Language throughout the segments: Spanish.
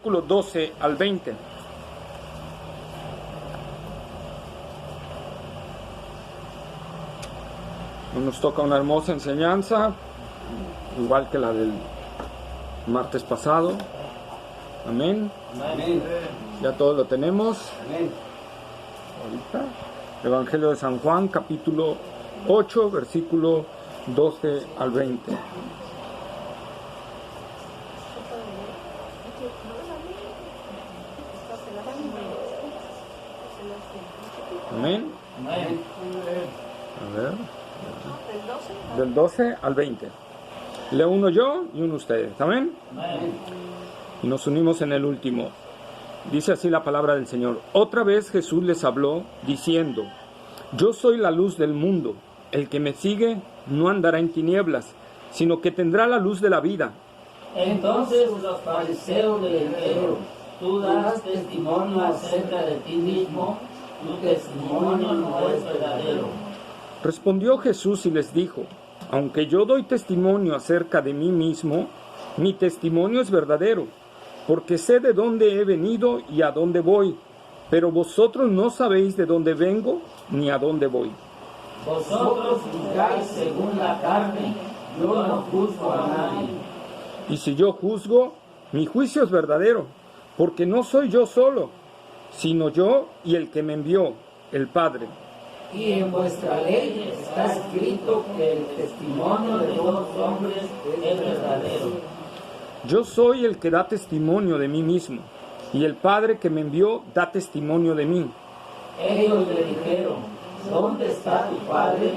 versículos 12 al 20. Nos toca una hermosa enseñanza, igual que la del martes pasado. Amén. Amén. Ya todos lo tenemos. Amén. Ahorita. Evangelio de San Juan, capítulo 8, versículo 12 al 20. Amén. Amén. A ver. Del 12 al 20. Leo uno yo y uno ustedes. Amén. Amén. Y nos unimos en el último. Dice así la palabra del Señor. Otra vez Jesús les habló diciendo: Yo soy la luz del mundo. El que me sigue no andará en tinieblas, sino que tendrá la luz de la vida. Entonces los fariseos le dijeron: Tú das testimonio acerca de ti mismo, tu testimonio no es verdadero. Respondió Jesús y les dijo: Aunque yo doy testimonio acerca de mí mismo, mi testimonio es verdadero, porque sé de dónde he venido y a dónde voy, pero vosotros no sabéis de dónde vengo ni a dónde voy. Vosotros juzgáis según la carne, yo no juzgo a nadie. Y si yo juzgo, mi juicio es verdadero, porque no soy yo solo, sino yo y el que me envió, el Padre. Y en vuestra ley está escrito que el testimonio de los hombres es verdadero. Yo soy el que da testimonio de mí mismo, y el Padre que me envió da testimonio de mí. Ellos le dijeron: ¿Dónde está tu Padre?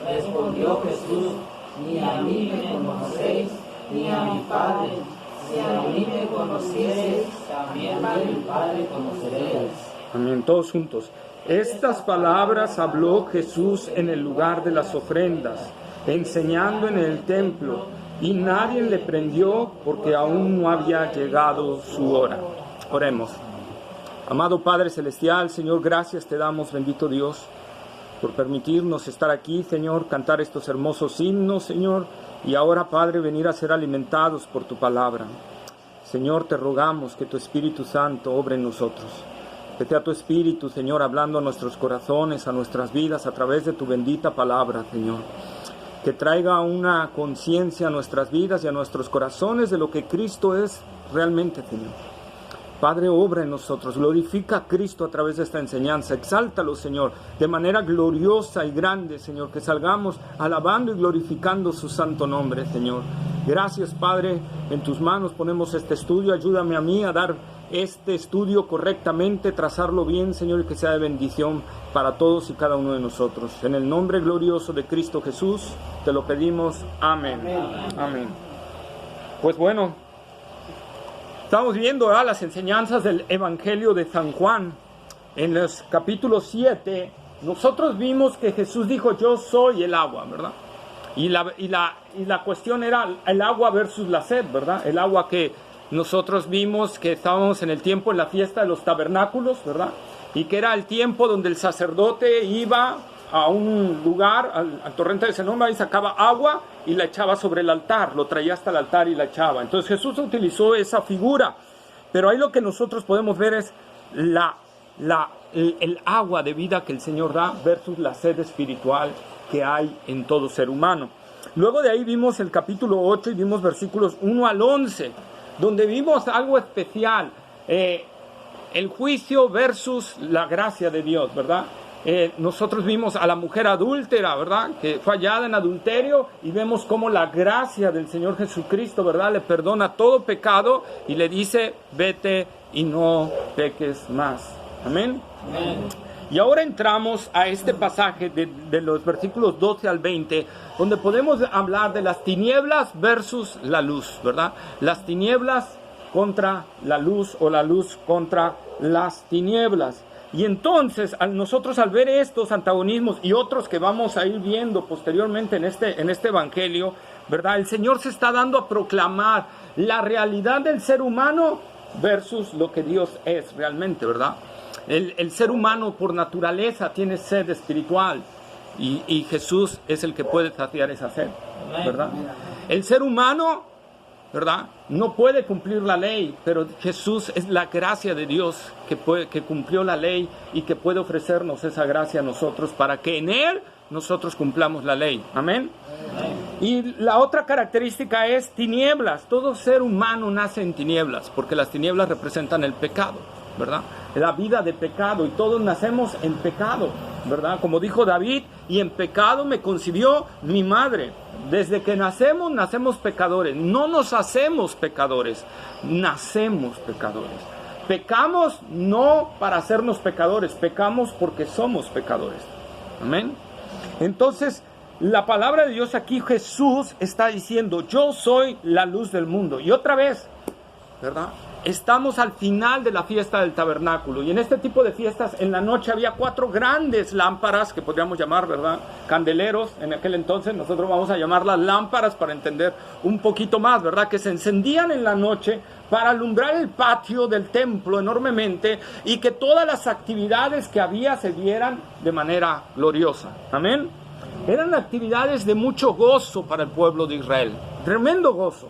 Respondió Jesús: Ni a mí me conocéis, ni a mi Padre. Si a mí me conocieseis, también a mi Padre conoceréis. Amén, todos juntos. Estas palabras habló Jesús en el lugar de las ofrendas, enseñando en el templo, y nadie le prendió porque aún no había llegado su hora. Oremos. Amado Padre Celestial, Señor, gracias te damos, bendito Dios, por permitirnos estar aquí, Señor, cantar estos hermosos himnos, Señor, y ahora, Padre, venir a ser alimentados por tu palabra. Señor, te rogamos que tu Espíritu Santo obre en nosotros. Que sea tu Espíritu, Señor, hablando a nuestros corazones, a nuestras vidas, a través de tu bendita palabra, Señor. Que traiga una conciencia a nuestras vidas y a nuestros corazones de lo que Cristo es realmente, Señor. Padre, obra en nosotros, glorifica a Cristo a través de esta enseñanza, exáltalo, Señor, de manera gloriosa y grande, Señor, que salgamos alabando y glorificando su santo nombre, Señor. Gracias, Padre, en tus manos ponemos este estudio, ayúdame a mí a dar este estudio correctamente, trazarlo bien, Señor, y que sea de bendición para todos y cada uno de nosotros. En el nombre glorioso de Cristo Jesús, te lo pedimos. Amén. Amén. Pues bueno, estamos viendo las enseñanzas del Evangelio de San Juan. En los capítulos 7, nosotros vimos que Jesús dijo: Yo soy el agua, ¿verdad? Y la cuestión era el agua versus la sed, ¿verdad? El agua que nosotros vimos que estábamos en el tiempo, en la fiesta de los tabernáculos, ¿verdad? Y que era el tiempo donde el sacerdote iba a un lugar, al torrente de Siloé, y sacaba agua y la echaba sobre el altar, lo traía hasta el altar y la echaba. Entonces Jesús utilizó esa figura, pero ahí lo que nosotros podemos ver es el agua de vida que el Señor da versus la sed espiritual que hay en todo ser humano. Luego de ahí vimos el capítulo 8 y vimos versículos 1 al 11, donde vimos algo especial, el juicio versus la gracia de Dios, ¿verdad? Nosotros vimos a la mujer adúltera, ¿verdad?, que fue hallada en adulterio, y vemos cómo la gracia del Señor Jesucristo, ¿verdad?, le perdona todo pecado y le dice: vete y no peques más. Amén. Amén. Y ahora entramos a este pasaje de los versículos 12 al 20, donde podemos hablar de las tinieblas versus la luz, ¿verdad? Las tinieblas contra la luz, o la luz contra las tinieblas. Y entonces, nosotros al ver estos antagonismos y otros que vamos a ir viendo posteriormente en este evangelio, ¿verdad?, el Señor se está dando a proclamar la realidad del ser humano versus lo que Dios es realmente, ¿verdad? El ser humano por naturaleza tiene sed espiritual, y Jesús es el que puede saciar esa sed, ¿verdad? El ser humano ¿verdad? No puede cumplir la ley, pero Jesús es la gracia de Dios que cumplió la ley y que puede ofrecernos esa gracia a nosotros para que en Él nosotros cumplamos la ley. Amén. Y la otra característica es tinieblas. Todo ser humano nace en tinieblas, porque las tinieblas representan el pecado, ¿verdad? La vida de pecado, y todos nacemos en pecado, ¿verdad? Como dijo David, y en pecado me concibió mi madre. Desde que nacemos pecadores. No nos hacemos pecadores, nacemos pecadores. Pecamos no para hacernos pecadores, pecamos porque somos pecadores. Amén. Entonces, la palabra de Dios aquí, Jesús está diciendo, yo soy la luz del mundo. Y otra vez, ¿verdad? Estamos al final de la fiesta del tabernáculo, y en este tipo de fiestas en la noche había 4 grandes lámparas que podríamos llamar, ¿verdad?, candeleros. En aquel entonces nosotros vamos a llamarlas lámparas para entender un poquito más, ¿verdad?, que se encendían en la noche para alumbrar el patio del templo enormemente, y que todas las actividades que había se vieran de manera gloriosa. Amén. Eran actividades de mucho gozo para el pueblo de Israel, tremendo gozo,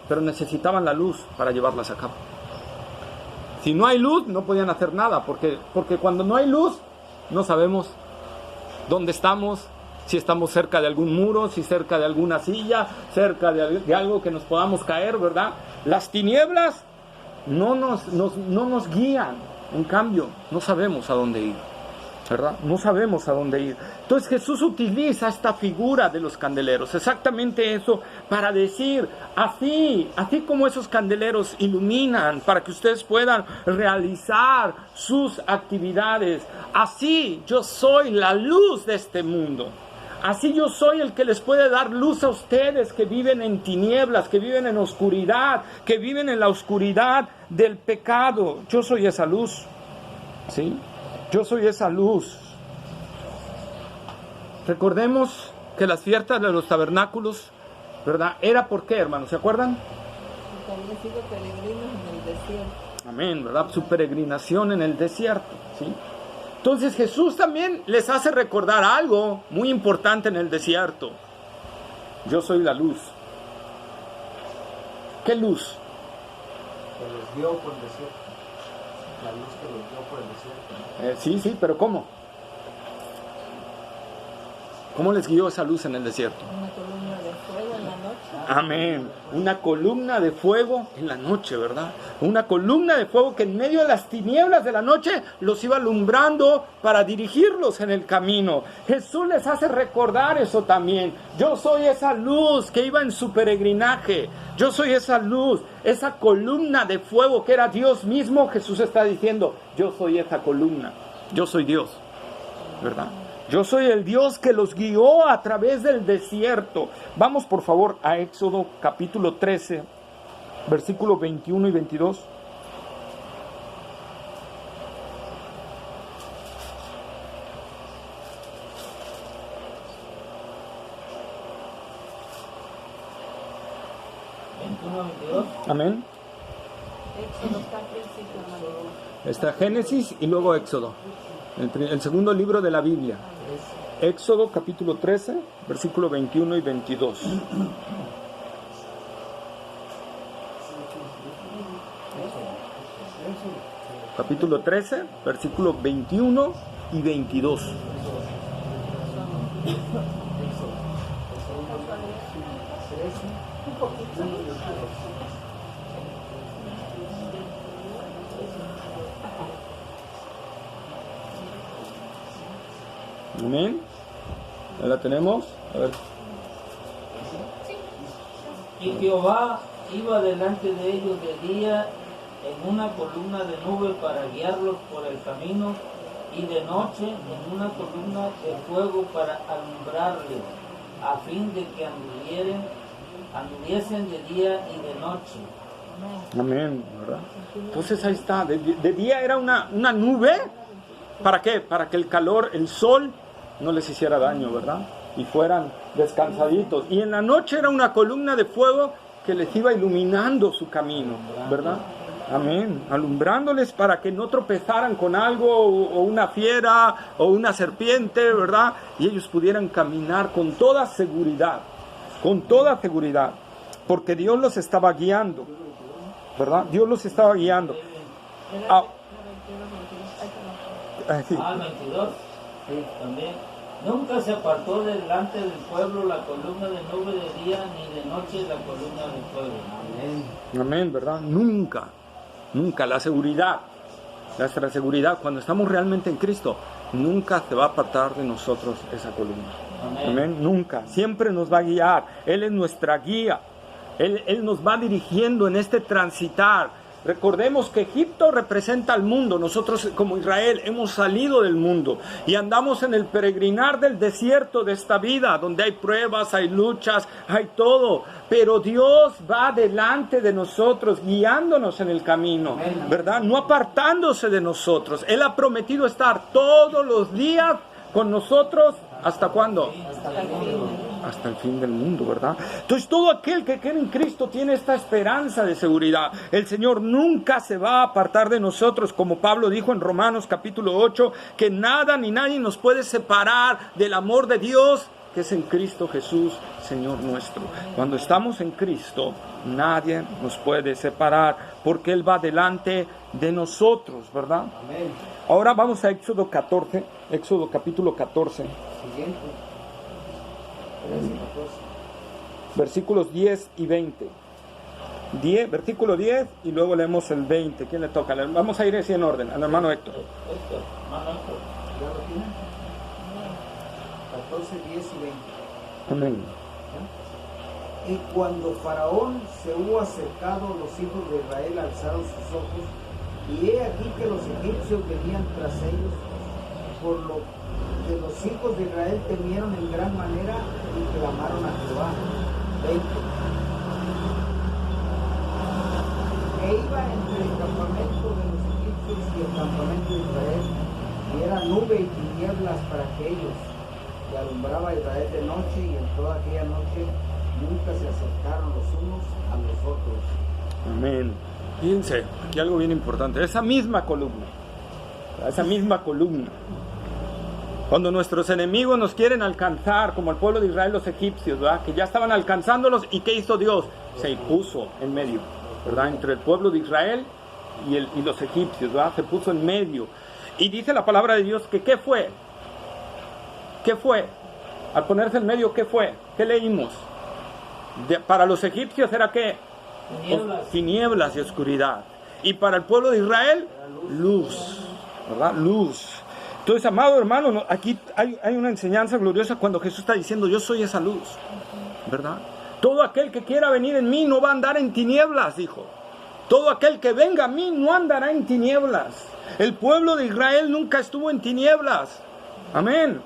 pero necesitaban la luz para llevarlas a cabo. Si no hay luz, no podían hacer nada, porque cuando no hay luz, no sabemos dónde estamos, si estamos cerca de algún muro, si cerca de alguna silla, cerca de algo que nos podamos caer, ¿verdad? Las tinieblas no nos guían, en cambio, no sabemos a dónde ir, ¿verdad? No sabemos a dónde ir. Entonces Jesús utiliza esta figura de los candeleros, exactamente eso, para decir, así como esos candeleros iluminan para que ustedes puedan realizar sus actividades, así yo soy la luz de este mundo. Así yo soy el que les puede dar luz a ustedes que viven en tinieblas, que viven en oscuridad, que viven en la oscuridad del pecado. Yo soy esa luz, ¿sí? Yo soy esa luz. Recordemos que las fiestas de los tabernáculos, ¿verdad? ¿Era por qué, hermanos? ¿Se acuerdan? Porque habían sido peregrinos en el desierto. Amén, ¿verdad? Su peregrinación en el desierto, ¿sí? Entonces Jesús también les hace recordar algo muy importante en el desierto. Yo soy la luz. ¿Qué luz? Que los guió por el desierto. La luz que los guió por el desierto. Sí, pero ¿cómo? ¿Cómo les guió esa luz en el desierto? Una columna de fuego en la noche. Amén. Una columna de fuego en la noche, ¿verdad? Una columna de fuego que en medio de las tinieblas de la noche los iba alumbrando para dirigirlos en el camino. Jesús les hace recordar eso también. Yo soy esa luz que iba en su peregrinaje. Yo soy esa luz, esa columna de fuego que era Dios mismo. Jesús está diciendo, yo soy esa columna. Yo soy Dios, ¿verdad? Yo soy el Dios que los guió a través del desierto. Vamos por favor a Éxodo capítulo 13, versículos 21 y 22. Amén. Éxodo está al principio, hermano. Está Génesis y luego Éxodo. El segundo libro de la Biblia. Éxodo capítulo 13, versículo 21 y 22. Capítulo 13, versículo 21 y 22. Amén. ¿Ya la tenemos? A ver. Y Jehová iba delante de ellos de día en una columna de nube para guiarlos por el camino, y de noche en una columna de fuego para alumbrarles, a fin de que anduviesen de día y de noche. Amén, ¿verdad? Entonces ahí está. De día era una nube. ¿Para qué? Para que el calor, el sol, no les hiciera daño, ¿verdad? Y fueran descansaditos. Y en la noche era una columna de fuego que les iba iluminando su camino, ¿verdad? Amén. Alumbrándoles para que no tropezaran con algo, o una fiera, o una serpiente, ¿verdad? Y ellos pudieran caminar con toda seguridad. Con toda seguridad. porque Dios los estaba guiando, ¿verdad? Dios los estaba guiando. Ah, sí. 22. Sí, también. Nunca se apartó delante del pueblo la columna de nube de día, ni de noche la columna del pueblo. Amén. Amén, ¿verdad? Nunca, nunca. La seguridad, nuestra seguridad, cuando estamos realmente en Cristo, nunca se va a apartar de nosotros esa columna. Amén. Amén, nunca. Siempre nos va a guiar. Él es nuestra guía. Él nos va dirigiendo en este transitar. Recordemos que Egipto representa al mundo. Nosotros como Israel hemos salido del mundo y andamos en el peregrinar del desierto de esta vida, donde hay pruebas, hay luchas, hay todo. Pero Dios va delante de nosotros, guiándonos en el camino, ¿verdad? No apartándose de nosotros. Él ha prometido estar todos los días con nosotros. ¿Hasta cuándo? Hasta el fin del mundo, ¿verdad? Entonces todo aquel que cree en Cristo tiene esta esperanza de seguridad. El Señor nunca se va a apartar de nosotros, como Pablo dijo en Romanos capítulo 8, que nada ni nadie nos puede separar del amor de Dios que es en Cristo Jesús, Señor nuestro. Cuando estamos en Cristo, nadie nos puede separar, porque Él va delante de nosotros, ¿verdad? Amén. Ahora vamos a Éxodo 14, Éxodo capítulo 14. Siguiente. Versículos 10 y 20. Versículo 10 y luego leemos el 20. ¿Quién le toca? Vamos a ir así en orden. Al hermano Héctor. ¿Ya lo tienen? 14, 10 y 20. Amén. Y cuando Faraón se hubo acercado, los hijos de Israel alzaron sus ojos, y he aquí que los egipcios venían tras ellos, por lo que los hijos de Israel temieron en gran manera y clamaron a Jehová. 20. E iba entre el campamento de los egipcios y el campamento de Israel, y era nube y tinieblas para aquellos, y alumbraba a Israel de noche, y en toda aquella noche nunca se acercaron los unos a los otros. Amén. Fíjense, aquí algo bien importante. Esa misma columna. Cuando nuestros enemigos nos quieren alcanzar, como el pueblo de Israel, los egipcios, ¿verdad? Que ya estaban alcanzándolos, ¿y qué hizo Dios? Se puso en medio, ¿verdad? Entre el pueblo de Israel y los egipcios, ¿verdad? Se puso en medio. Y dice la palabra de Dios que ¿qué fue? ¿Qué fue? Al ponerse en medio, ¿qué fue? ¿Qué leímos? Para los egipcios era ¿qué? Tinieblas y oscuridad. Y para el pueblo de Israel, luz, ¿verdad? Luz. Entonces, amado hermano, aquí hay una enseñanza gloriosa cuando Jesús está diciendo, yo soy esa luz, ¿verdad? Todo aquel que quiera venir en mí no va a andar en tinieblas, dijo. Todo aquel que venga a mí no andará en tinieblas. El pueblo de Israel nunca estuvo en tinieblas. Amén.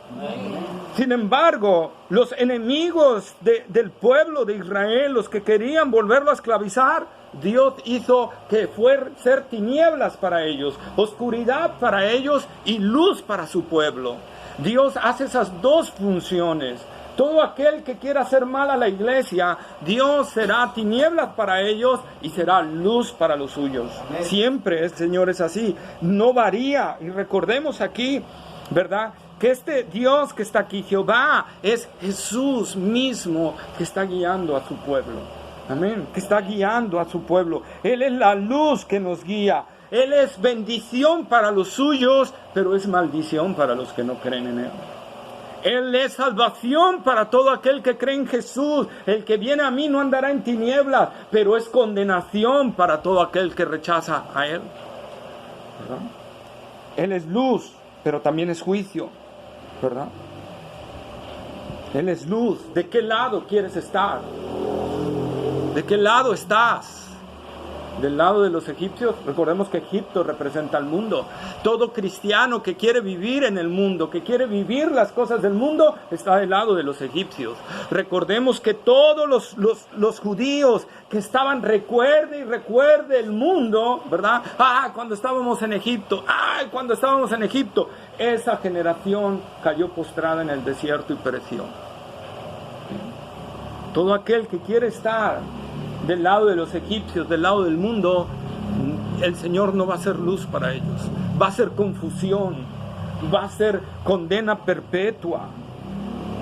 Sin embargo, los enemigos del pueblo de Israel, los que querían volverlo a esclavizar, Dios hizo que ser tinieblas para ellos, oscuridad para ellos y luz para su pueblo. Dios hace esas dos funciones. Todo aquel que quiera hacer mal a la iglesia, Dios será tinieblas para ellos y será luz para los suyos. Amén. Siempre, Señor, es así. No varía. Y recordemos aquí, ¿verdad?, que este Dios que está aquí, Jehová, es Jesús mismo que está guiando a su pueblo. Amén. Que está guiando a su pueblo. Él es la luz que nos guía. Él es bendición para los suyos, pero es maldición para los que no creen en Él. Él es salvación para todo aquel que cree en Jesús. El que viene a mí no andará en tinieblas, pero es condenación para todo aquel que rechaza a Él. ¿Verdad? Él es luz, pero también es juicio. ¿Verdad? Él es luz. ¿De qué lado quieres estar? ¿De qué lado estás? ¿Del lado de los egipcios? Recordemos que Egipto representa al mundo. Todo cristiano que quiere vivir en el mundo, que quiere vivir las cosas del mundo, está del lado de los egipcios. Recordemos que todos los judíos que estaban, recuerde el mundo, ¿verdad? Cuando estábamos en Egipto, cuando estábamos en Egipto, esa generación cayó postrada en el desierto y pereció. Todo aquel que quiere estar del lado de los egipcios, del lado del mundo, el Señor no va a ser luz para ellos. Va a ser confusión, va a ser condena perpetua.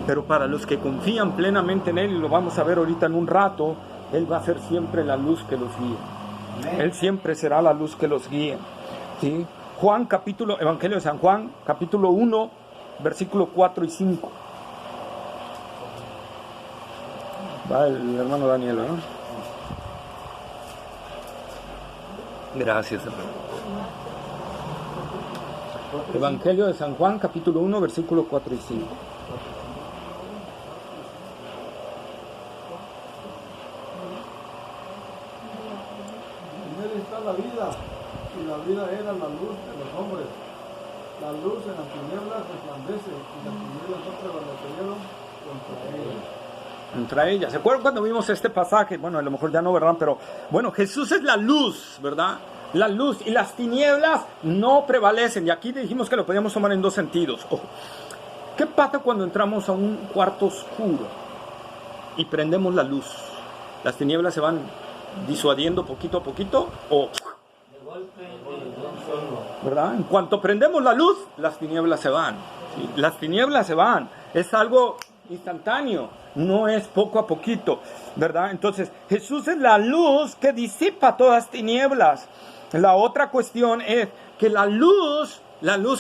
Pero para los que confían plenamente en Él, y lo vamos a ver ahorita en un rato, Él va a ser siempre la luz que los guíe. Él siempre será la luz que los guíe. ¿Sí? Evangelio de San Juan, capítulo 1, versículo 4 y 5. Va el hermano Daniel, ¿no? Gracias, hermano. Evangelio de San Juan, capítulo 1, versículo 4 y 5. En él está la vida, y la vida era la luz de los hombres. La luz en las tinieblas resplandece, y las tinieblas no prevalecieron contra ella. ¿Se acuerdan cuando vimos este pasaje? Bueno, a lo mejor ya no, ¿verdad? Pero bueno, Jesús es la luz, ¿verdad? La luz, y las tinieblas no prevalecen. Y aquí dijimos que lo podíamos tomar en dos sentidos. Ojo. ¿Qué pasa cuando entramos a un cuarto oscuro y prendemos la luz? ¿Las tinieblas se van disuadiendo poquito a poquito? ¿O ¿verdad? En cuanto prendemos la luz, las tinieblas se van. ¿Sí? Las tinieblas se van. Es algo instantáneo, no es poco a poquito, ¿verdad? Entonces, Jesús es la luz que disipa todas las tinieblas. La otra cuestión es que la luz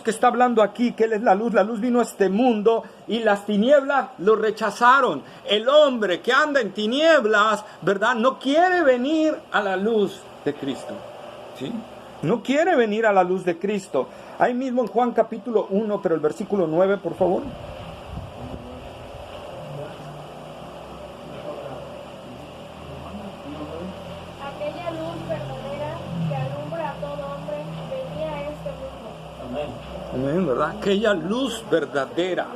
que está hablando aquí, que Él es la luz vino a este mundo y las tinieblas lo rechazaron. El hombre que anda en tinieblas, ¿verdad? No quiere venir a la luz de Cristo, ¿sí? No quiere venir a la luz de Cristo. Ahí mismo en Juan capítulo 1, pero el versículo 9, por favor. Aquella luz verdadera que alumbra a todo hombre venía a este mundo. Amén, ¿verdad? Aquella luz verdadera.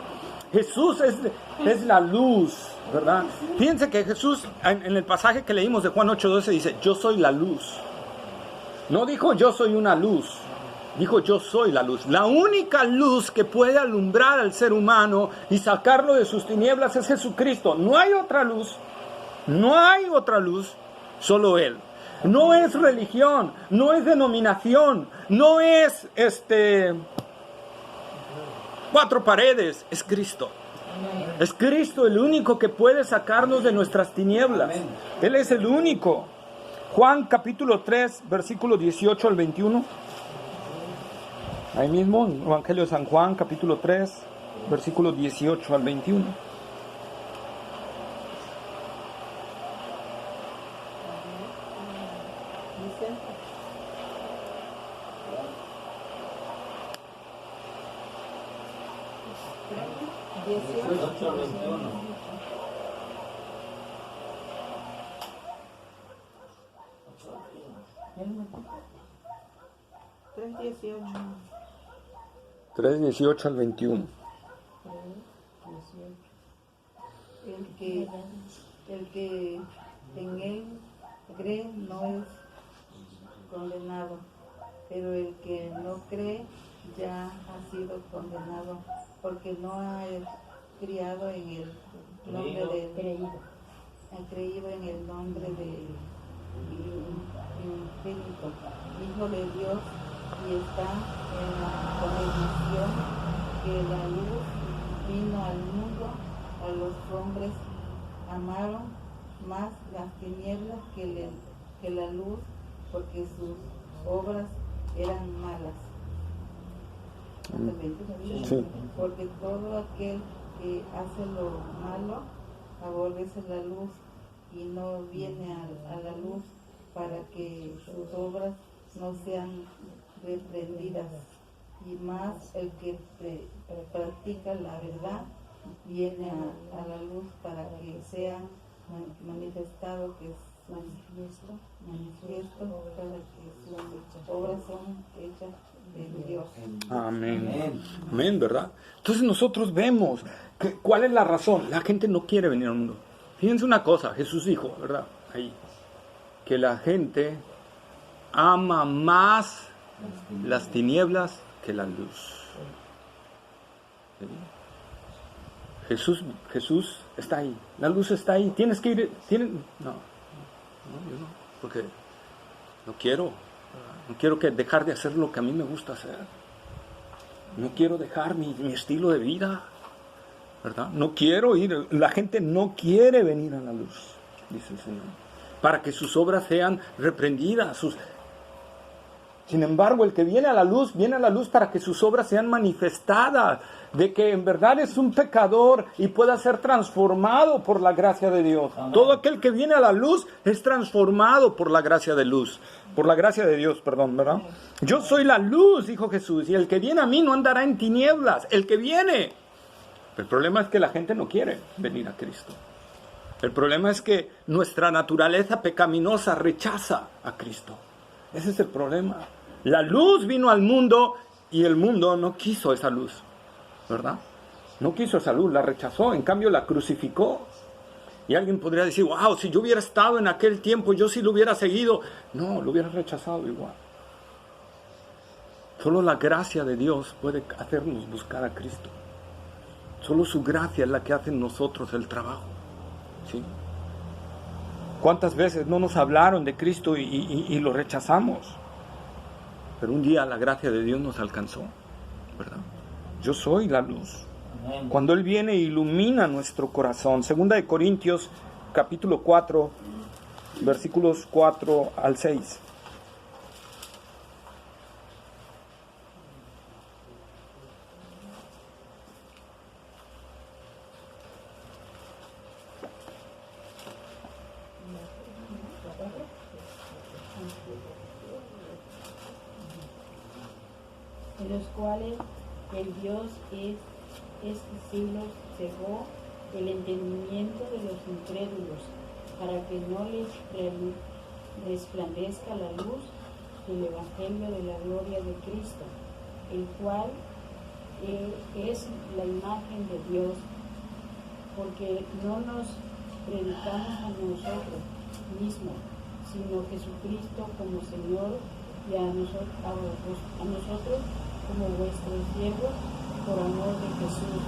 Jesús es la luz, ¿verdad? Fíjense que Jesús, en el pasaje que leímos de Juan 8:12, dice, yo soy la luz. No dijo yo soy una luz, dijo yo soy la luz. La única luz que puede alumbrar al ser humano y sacarlo de sus tinieblas es Jesucristo. No hay otra luz, solo Él. No es religión, no es denominación, no es cuatro paredes, es Cristo. Es Cristo el único que puede sacarnos de nuestras tinieblas. Él es el único. Juan capítulo 3, versículo 18 al 21. Ahí mismo, Evangelio de San Juan, capítulo 3, versículo 18 al 21. Dice, 18 al 21. 3:18. 3, 18 al 21. El que en él cree no es condenado, pero el que no cree ya ha sido condenado, porque no ha criado en el nombre de ha creído en el nombre del Espíritu, Hijo de Dios, y está en la convicción que la luz vino al mundo, a los hombres amaron más las tinieblas que la luz, porque sus obras eran malas. Sí. Porque todo aquel que hace lo malo aborrece la luz y no viene a la luz para que sus obras no sean reprendidas. Y más el que practica la verdad viene a la luz para que sea manifestado que es manifiesto para que sus obras son hechas de Dios. Amén. Amén, ¿verdad? Entonces nosotros vemos cuál es la razón. La gente no quiere venir al mundo. Fíjense una cosa, Jesús dijo, ¿verdad? Ahí, que la gente ama más las tinieblas que la luz. ¿Sí? Jesús está ahí, la luz está ahí. Tienes que ir, no, yo no, porque no quiero dejar de hacer lo que a mí me gusta hacer. No quiero dejar mi estilo de vida, ¿verdad? No quiero ir, la gente no quiere venir a la luz, dice el Señor. para que sus obras sean reprendidas. Sin embargo, el que viene a la luz para que sus obras sean manifestadas, de que en verdad es un pecador y pueda ser transformado por la gracia de Dios. Amén. Todo aquel que viene a la luz es transformado por la gracia de luz, por la gracia de Dios, perdón, ¿verdad? Yo soy la luz, dijo Jesús, y el que viene a mí no andará en tinieblas, el que viene. El problema es que la gente no quiere venir a Cristo. El problema es que nuestra naturaleza pecaminosa rechaza a Cristo. Ese es el problema. La luz vino al mundo y el mundo no quiso esa luz, ¿verdad? No quiso esa luz, la rechazó, en cambio la crucificó. Y alguien podría decir, wow, si yo hubiera estado en aquel tiempo, yo sí lo hubiera seguido. No, lo hubiera rechazado igual. Solo la gracia de Dios puede hacernos buscar a Cristo. Solo su gracia es la que hace en nosotros el trabajo, ¿sí? ¿Cuántas veces no nos hablaron de Cristo y lo rechazamos? Pero un día la gracia de Dios nos alcanzó, ¿verdad? Yo soy la luz. Amén. Cuando Él viene, ilumina nuestro corazón. 2 Corintios, capítulo 4, versículos 4 al 6. En los cuales el Dios este siglo cegó el entendimiento de los incrédulos, para que no les resplandezca la luz del Evangelio de la gloria de Cristo, el cual es la imagen de Dios, porque no nos predicamos a nosotros mismos, sino Jesucristo como Señor, y a nosotros como vuestros siervos por amor de Jesús,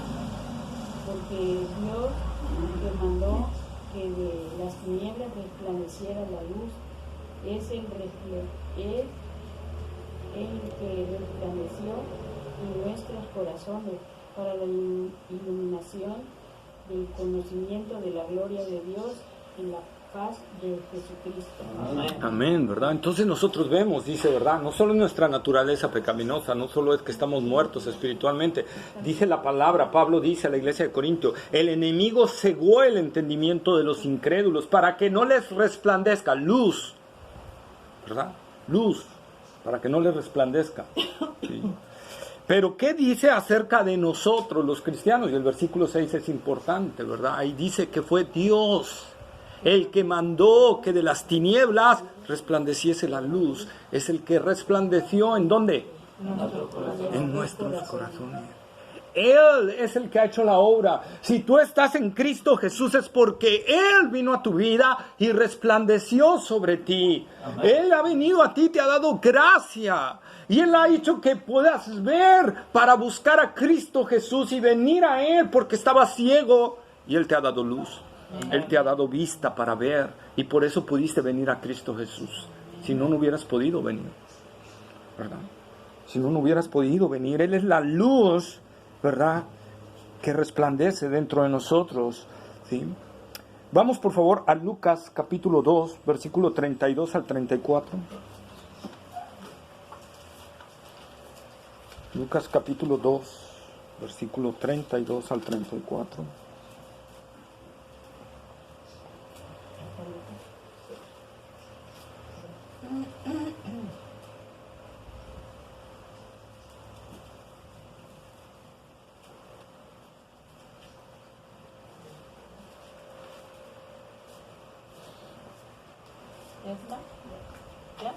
porque Dios que mandó que de las tinieblas resplandeciera la luz es el que resplandeció en nuestros corazones para la iluminación del conocimiento de la gloria de Dios en la paz de Jesucristo. Amén. Amén, ¿verdad? Entonces nosotros vemos, dice, ¿verdad? No solo nuestra naturaleza pecaminosa, no solo es que estamos muertos espiritualmente. Dice la palabra, Pablo dice a la iglesia de Corinto, el enemigo cegó el entendimiento de los incrédulos para que no les resplandezca luz, ¿verdad? Luz, para que no les resplandezca. ¿Sí? Pero ¿qué dice acerca de nosotros los cristianos? Y el versículo 6 es importante, ¿verdad? Ahí dice que fue Dios el que mandó que de las tinieblas resplandeciese la luz. Es el que resplandeció, ¿en dónde? En nuestros corazones. Él es el que ha hecho la obra. Si tú estás en Cristo Jesús es porque Él vino a tu vida y resplandeció sobre ti. Amén. Él ha venido a ti, te ha dado gracia. Y Él ha hecho que puedas ver para buscar a Cristo Jesús y venir a Él porque estaba ciego y Él te ha dado luz. Él te ha dado vista para ver y por eso pudiste venir a Cristo Jesús. Si no, no hubieras podido venir, ¿verdad? Si no, no hubieras podido venir. Él es la luz, ¿verdad?, que resplandece dentro de nosotros, ¿sí? Vamos por favor a Lucas capítulo 2, versículo 32 al 34. Lucas capítulo 2, versículo 32 al 34. ¿Ya?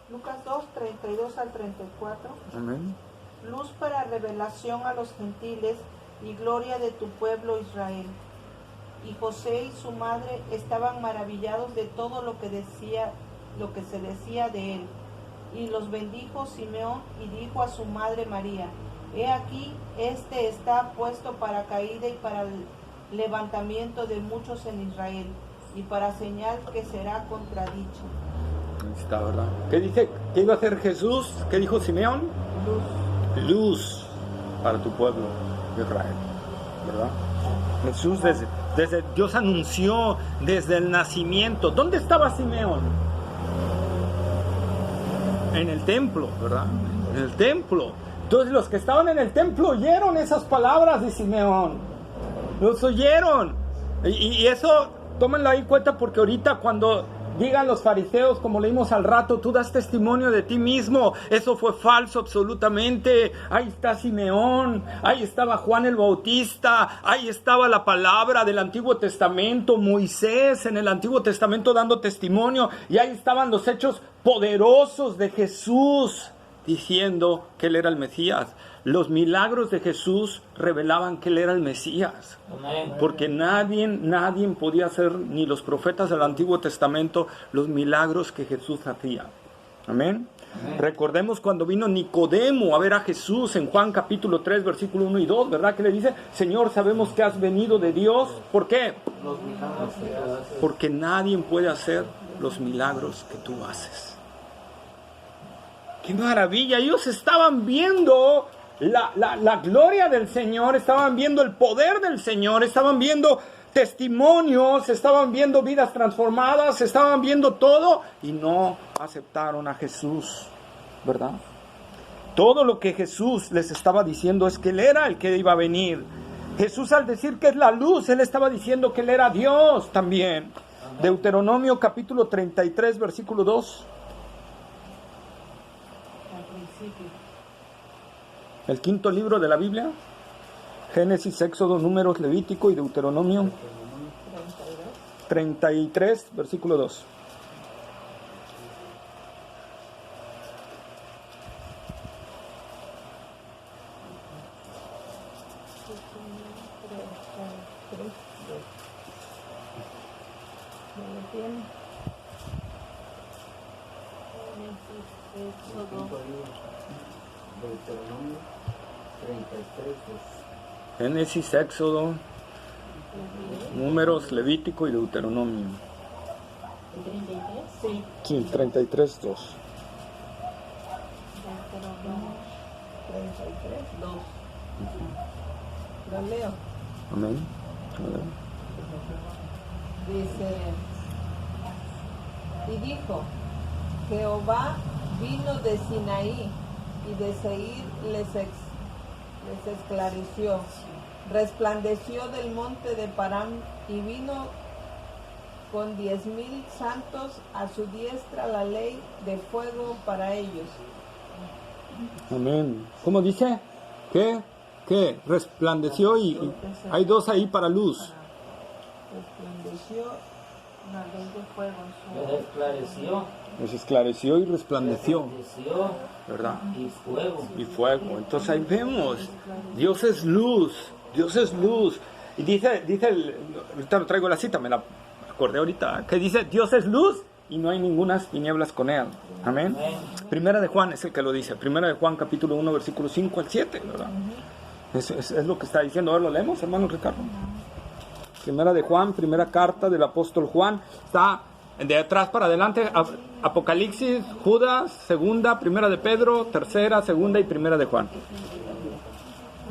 Lucas 2, 32 al 34. Amén. Luz para revelación a los gentiles y gloria de tu pueblo Israel. Y José y su madre estaban maravillados de todo lo que se decía de él. Y los bendijo Simeón y dijo a su madre María: He aquí, este está puesto para caída y para el levantamiento de muchos en Israel, y para señal que será contradicho. Ahí está, ¿verdad? ¿Qué dice? ¿Qué iba a hacer Jesús? ¿Qué dijo Simeón? Luz. Luz para tu pueblo Israel, ¿verdad? Jesús Dios anunció desde el nacimiento. ¿Dónde estaba Simeón? En el templo, ¿verdad? En el templo. Entonces los que estaban en el templo oyeron esas palabras de Simeón. Los oyeron. Y eso, tómenlo ahí en cuenta, porque ahorita cuando digan los fariseos, como leímos al rato, tú das testimonio de ti mismo, eso fue falso absolutamente. Ahí está Simeón, ahí estaba Juan el Bautista, ahí estaba la palabra del Antiguo Testamento, Moisés en el Antiguo Testamento dando testimonio, y ahí estaban los hechos poderosos de Jesús diciendo que Él era el Mesías. Los milagros de Jesús revelaban que Él era el Mesías. Porque nadie podía hacer, ni los profetas del Antiguo Testamento, los milagros que Jesús hacía. Amén. Recordemos cuando vino Nicodemo a ver a Jesús en Juan capítulo 3, versículo 1 y 2, ¿verdad? Que le dice: Señor, sabemos que has venido de Dios. ¿Por qué? Porque nadie puede hacer los milagros que tú haces. ¡Qué maravilla! Ellos estaban viendo la gloria del Señor, estaban viendo el poder del Señor, estaban viendo testimonios, estaban viendo vidas transformadas, estaban viendo todo, y no aceptaron a Jesús, ¿verdad? Todo lo que Jesús les estaba diciendo es que Él era el que iba a venir. Jesús, al decir que es la luz, Él estaba diciendo que Él era Dios también. Deuteronomio capítulo 33, versículo 2. El quinto libro de la Biblia: Génesis, Éxodo, Números, Levítico y Deuteronomio 33, versículo 2. Génesis, Éxodo, Números, Levítico y Deuteronomio. Sí, 33, 2. Lo leo. Amén. Dice: y dijo: Jehová vino de Sinaí, y de Seir les esclareció, resplandeció del monte de Parán, y vino con 10,000 santos a su diestra la ley de fuego para ellos. Amén. ¿Cómo dice? ¿Qué? Resplandeció, y hay dos ahí para luz. Resplandeció la ley de fuego. Les esclareció. Les esclareció y resplandeció, ¿verdad? Y fuego. Entonces ahí vemos, Dios es luz, Dios es luz. Y dice ahorita no traigo la cita, me la acordé ahorita, que dice: Dios es luz y no hay ninguna tinieblas con Él. Amén. Primera de Juan es el que lo dice. Primera de Juan capítulo 1, versículo 5 al 7, ¿verdad? Es lo que está diciendo. Ahora lo leemos, hermano Ricardo. Primera de Juan, primera carta del apóstol Juan. Está de atrás para adelante: Apocalipsis, Judas, segunda, primera de Pedro, tercera, segunda y primera de Juan.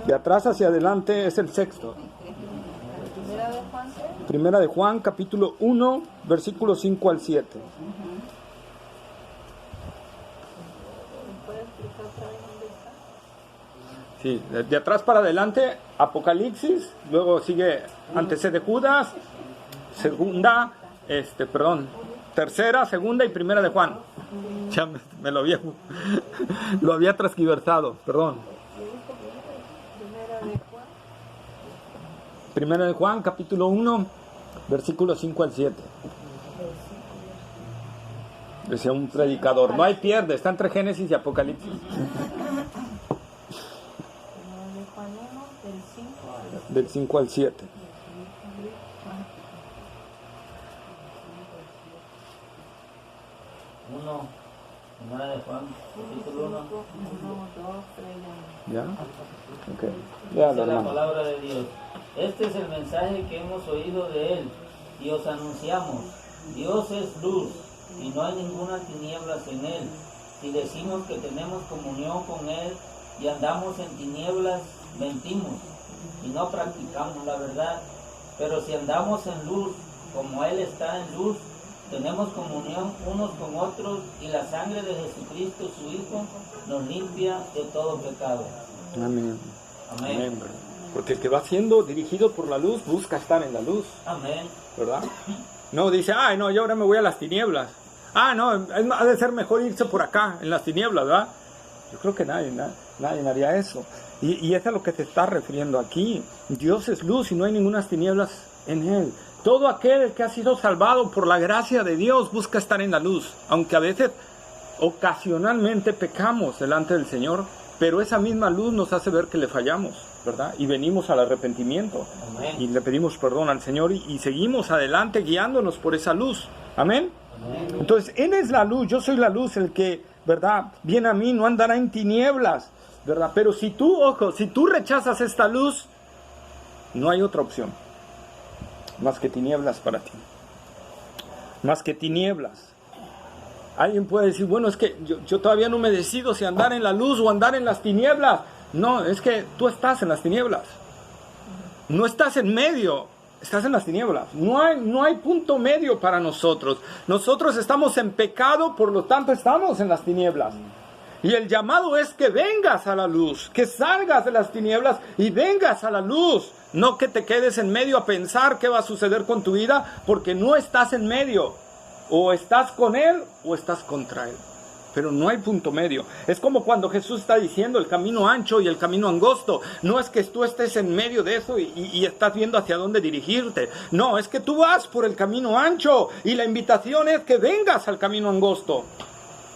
De atrás hacia adelante es el sexto. Primera de Juan, capítulo 1, versículos 5 al 7. Sí, de atrás para adelante, Apocalipsis, luego sigue, antecede Judas, segunda, tercera, segunda y primera de Juan. Ya me lo había transgiversado, perdón. Primera de Juan, capítulo 1, versículos 5 al 7. Decía un predicador: no hay pierde, está entre Génesis y Apocalipsis. Del 5 al 7. Primera de Juan, capítulo 1. ¿Ya? Ok. Ya, Dice la palabra de Dios: este es el mensaje que hemos oído de Él y os anunciamos. Dios es luz y no hay ninguna tinieblas en Él. Si decimos que tenemos comunión con Él y andamos en tinieblas, mentimos y no practicamos la verdad. Pero si andamos en luz, como Él está en luz, tenemos comunión unos con otros, y la sangre de Jesucristo, su Hijo, nos limpia de todo pecado. Amén. Amén. Amén, ¿verdad? Porque el que va siendo dirigido por la luz busca estar en la luz, Amén. ¿verdad? No dice, ay, no, yo ahora me voy a las tinieblas. Ah, no, ha de ser mejor irse por acá, en las tinieblas, ¿verdad? Yo creo que nadie haría eso. Y es a lo que se está refiriendo aquí. Dios es luz y no hay ninguna tinieblas en Él. Todo aquel que ha sido salvado por la gracia de Dios busca estar en la luz, aunque a veces, ocasionalmente pecamos delante del Señor, pero esa misma luz nos hace ver que le fallamos, ¿verdad? Y venimos al arrepentimiento. Amén. Y le pedimos perdón al Señor y seguimos adelante guiándonos por esa luz. Amén. Amén. Entonces, Él es la luz, yo soy la luz, el que, ¿verdad?, viene a mí, no andará en tinieblas, ¿verdad? Pero si tú rechazas esta luz, no hay otra opción más que tinieblas para ti. Más que tinieblas. Alguien puede decir, bueno, es que yo todavía no me decido si andar en la luz o andar en las tinieblas. No, es que tú estás en las tinieblas. No estás en medio, estás en las tinieblas. No hay punto medio para nosotros. Nosotros estamos en pecado, por lo tanto estamos en las tinieblas. Y el llamado es que vengas a la luz, que salgas de las tinieblas y vengas a la luz. No que te quedes en medio a pensar qué va a suceder con tu vida, porque no estás en medio. O estás con Él o estás contra Él. Pero no hay punto medio. Es como cuando Jesús está diciendo el camino ancho y el camino angosto. No es que tú estés en medio de eso y estás viendo hacia dónde dirigirte. No, es que tú vas por el camino ancho y la invitación es que vengas al camino angosto.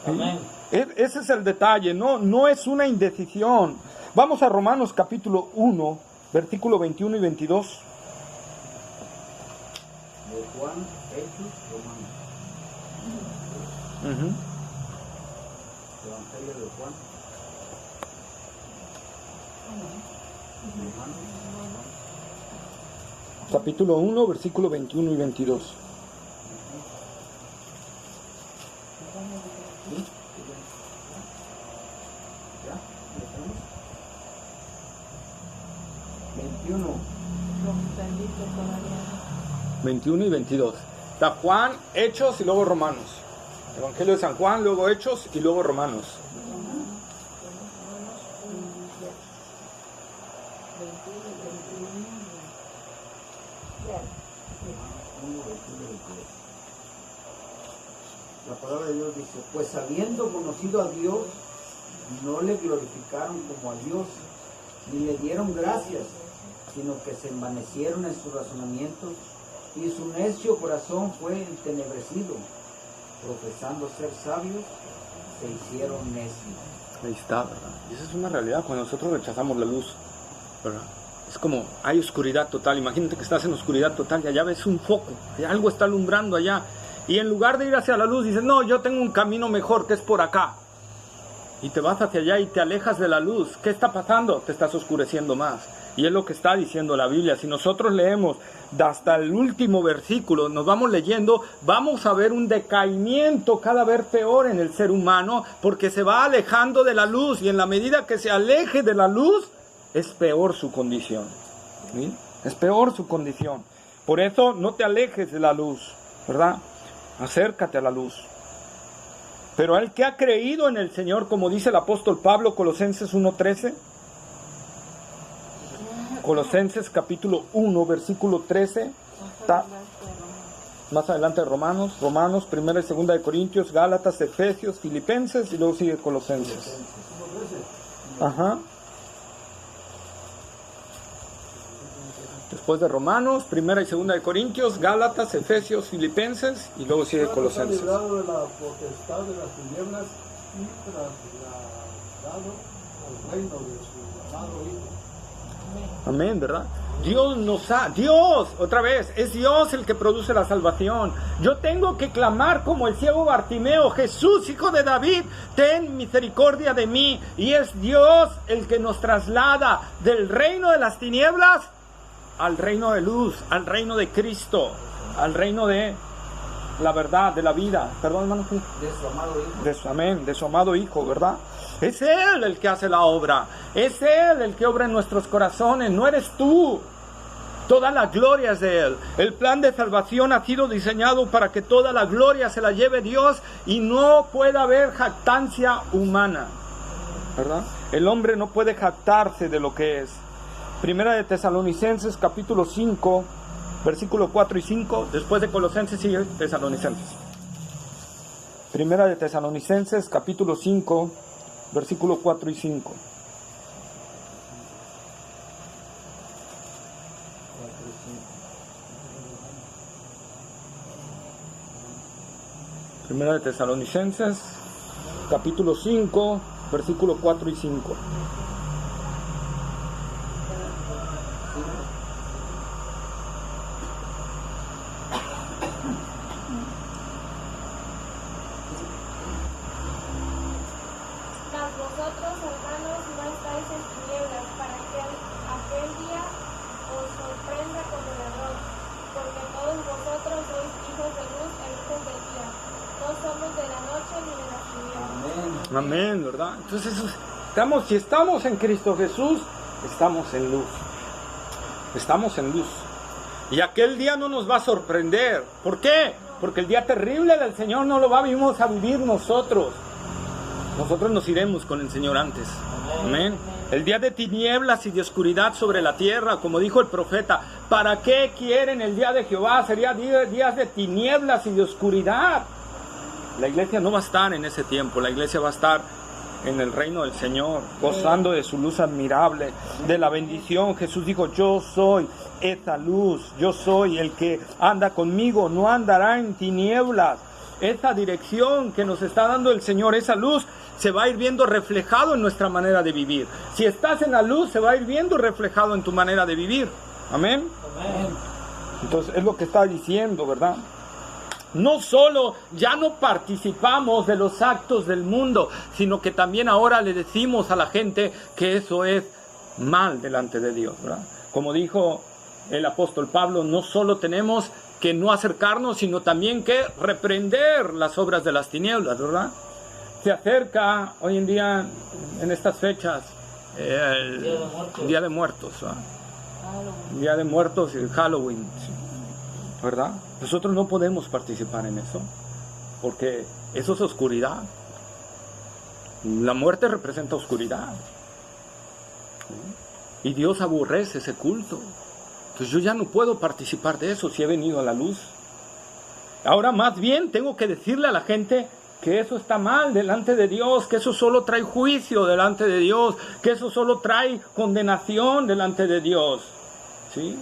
Amén. Ese es el detalle, no es una indecisión. Vamos a Romanos capítulo 1, versículo 21 y 22. De Juan, Hechos, Romanos. Evangelio de Juan. Capítulo 1, versículo 21 y 22. ¿Ya? ¿Ya tenemos? 21. 21 y 22. Está Juan, Hechos y luego Romanos. Evangelio de San Juan, luego Hechos y luego Romanos. La palabra de Dios dice, pues habiendo conocido a Dios, no le glorificaron como a Dios, ni le dieron gracias, sino que se envanecieron en sus razonamientos, y su necio corazón fue entenebrecido. Profesando ser sabios, se hicieron necios. Ahí está, ¿verdad? Y esa es una realidad cuando nosotros rechazamos la luz, ¿verdad? Es como, hay oscuridad total. Imagínate que estás en oscuridad total y allá ves un foco, y algo está alumbrando allá. Y en lugar de ir hacia la luz, dices, no, yo tengo un camino mejor que es por acá. Y te vas hacia allá y te alejas de la luz. ¿Qué está pasando? Te estás oscureciendo más. Y es lo que está diciendo la Biblia. Si nosotros leemos hasta el último versículo, nos vamos leyendo, vamos a ver un decaimiento cada vez peor en el ser humano, porque se va alejando de la luz, y en la medida que se aleje de la luz, es peor su condición. ¿Sí? Es peor su condición. Por eso no te alejes de la luz, ¿verdad? Acércate a la luz. Pero el que ha creído en el Señor, como dice el apóstol Pablo, Colosenses 1:13, Colosenses capítulo 1, versículo 13, está más adelante Romanos, 1 y 2 de Corintios, Gálatas, Efesios, Filipenses, y luego sigue Colosenses. Ajá. Después de Romanos, 1 y 2 de Corintios, Gálatas, Efesios, Filipenses, y luego sigue Colosenses. Librado de la potestad de las tinieblas y trasladado al reino de su amado Hijo. Amén, ¿verdad? Dios, otra vez, es Dios el que produce la salvación. Yo tengo que clamar como el ciego Bartimeo, Jesús, hijo de David, ten misericordia de mí. Y es Dios el que nos traslada del reino de las tinieblas al reino de luz, al reino de Cristo, al reino de la verdad, de la vida. Perdón, hermano. De su amado Hijo. De su amado Hijo, ¿verdad? Es Él el que hace la obra. Es Él el que obra en nuestros corazones. No eres tú. Toda la gloria es de Él. El plan de salvación ha sido diseñado para que toda la gloria se la lleve Dios y no pueda haber jactancia humana, ¿verdad? El hombre no puede jactarse de lo que es. Primera de Tesalonicenses, capítulo 5, versículo 4 y 5. Después de Colosenses sigue Tesalonicenses. Primera de Tesalonicenses, capítulo 5, versículo 4 y 5. Primera de Tesalonicenses, capítulo 5, versículo 4 y 5. Mas vosotros, hermanos, no estáis en tinieblas, para que aquel día os sorprenda con el error, porque todos vosotros sois hijos de luz e hijos del día. No somos de la noche ni de las tinieblas. Amén, ¿verdad? Entonces, si estamos en Cristo Jesús, estamos en luz. Estamos en luz. Y aquel día no nos va a sorprender. ¿Por qué? Porque el día terrible del Señor no lo vamos a vivir nosotros. Nosotros nos iremos con el Señor antes. Amén. El día de tinieblas y de oscuridad sobre la tierra, como dijo el profeta. ¿Para qué quieren el día de Jehová? Sería días de tinieblas y de oscuridad. La iglesia no va a estar en ese tiempo. La iglesia va a estar en el reino del Señor, gozando de su luz admirable, de la bendición. Jesús dijo: yo soy esa luz, yo soy el que anda conmigo, no andará en tinieblas. Esa dirección que nos está dando el Señor, esa luz, se va a ir viendo reflejado en nuestra manera de vivir. Si estás en la luz, se va a ir viendo reflejado en tu manera de vivir. Amén. Entonces es lo que está diciendo, ¿verdad? No solo ya no participamos de los actos del mundo, sino que también ahora le decimos a la gente que eso es mal delante de Dios, ¿verdad? Como dijo el apóstol Pablo, no solo tenemos que no acercarnos, sino también que reprender las obras de las tinieblas, ¿verdad? Se acerca hoy en día, en estas fechas, el Día de Muertos, ¿verdad? Día de Muertos y el Halloween, ¿verdad? Nosotros no podemos participar en eso, porque eso es oscuridad. La muerte representa oscuridad. Y Dios aborrece ese culto. Entonces yo ya no puedo participar de eso si he venido a la luz. Ahora más bien tengo que decirle a la gente que eso está mal delante de Dios, que eso solo trae juicio delante de Dios, que eso solo trae condenación delante de Dios. ¿Sí?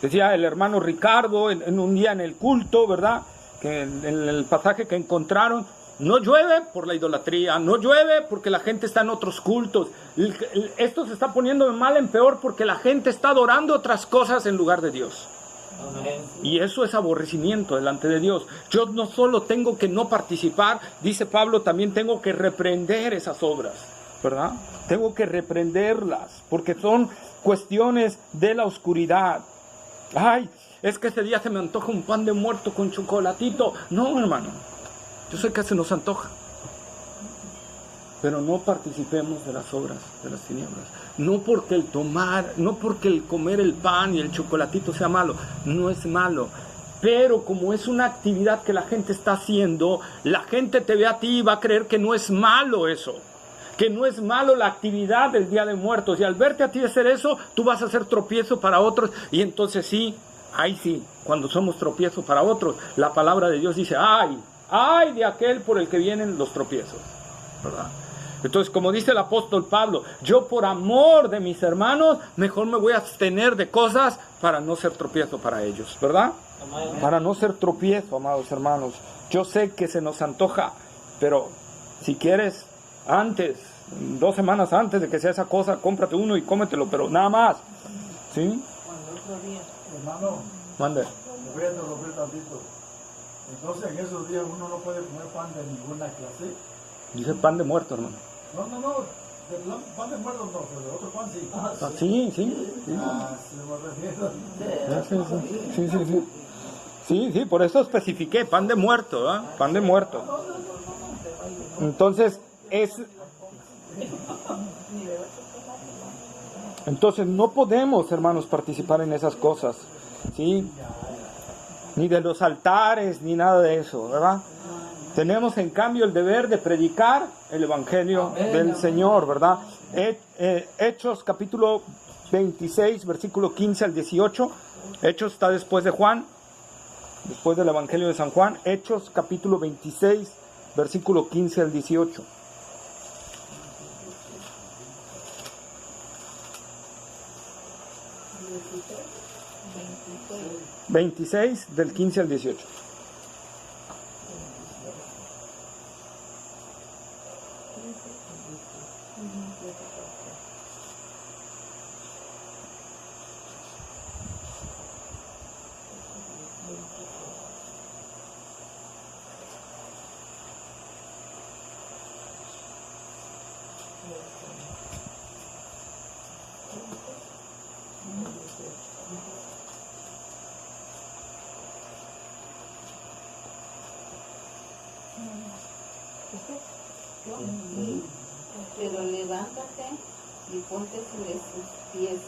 Decía el hermano Ricardo en un día en el culto, ¿verdad? Que en el pasaje que encontraron, no llueve por la idolatría, no llueve porque la gente está en otros cultos. Esto se está poniendo de mal en peor porque la gente está adorando otras cosas en lugar de Dios. Y eso es aborrecimiento delante de Dios. Yo no solo tengo que no participar, dice Pablo, también tengo que reprender esas obras, ¿verdad? Tengo que reprenderlas porque son cuestiones de la oscuridad. Ay, es que ese día se me antoja un pan de muerto con chocolatito. No, hermano, yo sé que se nos antoja, pero no participemos de las obras de las tinieblas. No porque el comer el pan y el chocolatito sea malo, no es malo. Pero como es una actividad que la gente está haciendo, la gente te ve a ti y va a creer que no es malo eso. Que no es malo la actividad del Día de Muertos. Y al verte a ti hacer eso, tú vas a hacer tropiezo para otros. Y entonces sí, ahí sí, cuando somos tropiezo para otros, la palabra de Dios dice: ¡ay de aquel por el que vienen los tropiezos! ¿Verdad? Entonces, como dice el apóstol Pablo, yo por amor de mis hermanos, mejor me voy a abstener de cosas para no ser tropiezo para ellos, ¿verdad? Amén. Para no ser tropiezo, amados hermanos. Yo sé que se nos antoja, pero si quieres, antes, 2 semanas antes de que sea esa cosa, cómprate uno y cómetelo, pero nada más. ¿Sí? Hermano, mande. Me voy a interrumpir tantito. Entonces, en esos días uno no puede comer pan de ninguna clase. Dice pan de muerto, hermano. No, pan de muerto no, pero de otro pan sí. Sí. Se me refiero. Sí, por eso especifiqué, pan de muerto, ¿eh? Pan de muerto. Entonces, Entonces no podemos, hermanos, participar en esas cosas, ¿sí? Ni de los altares, ni nada de eso, ¿verdad? Tenemos en cambio el deber de predicar el Evangelio del Señor, ¿verdad? Hechos capítulo 26, versículo 15 al 18. Hechos está después de Juan, después del Evangelio de San Juan. Hechos capítulo 26, versículo 15 al 18. 26 del 15 al 18. Pero levántate y ponte sobre sus pies,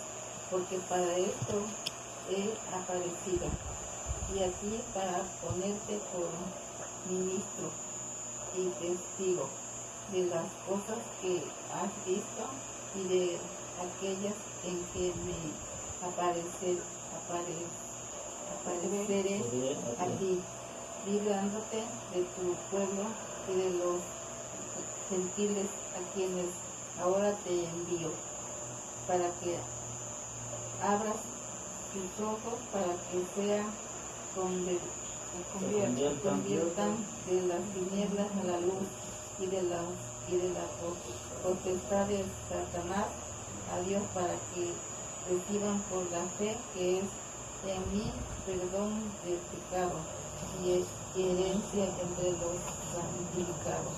porque para esto he aparecido, y aquí para ponerte por ministro y testigo de las cosas que has visto y de aquellas en que me apareceré a ti, librándote de tu pueblo y de los gentiles a quienes ahora te envío, para que abras tus ojos, para que sea conviertan de las tinieblas a la luz y de la potestad de Satanás a Dios, para que reciban por la fe que es en mí perdón de pecado y herencia entre los santificados.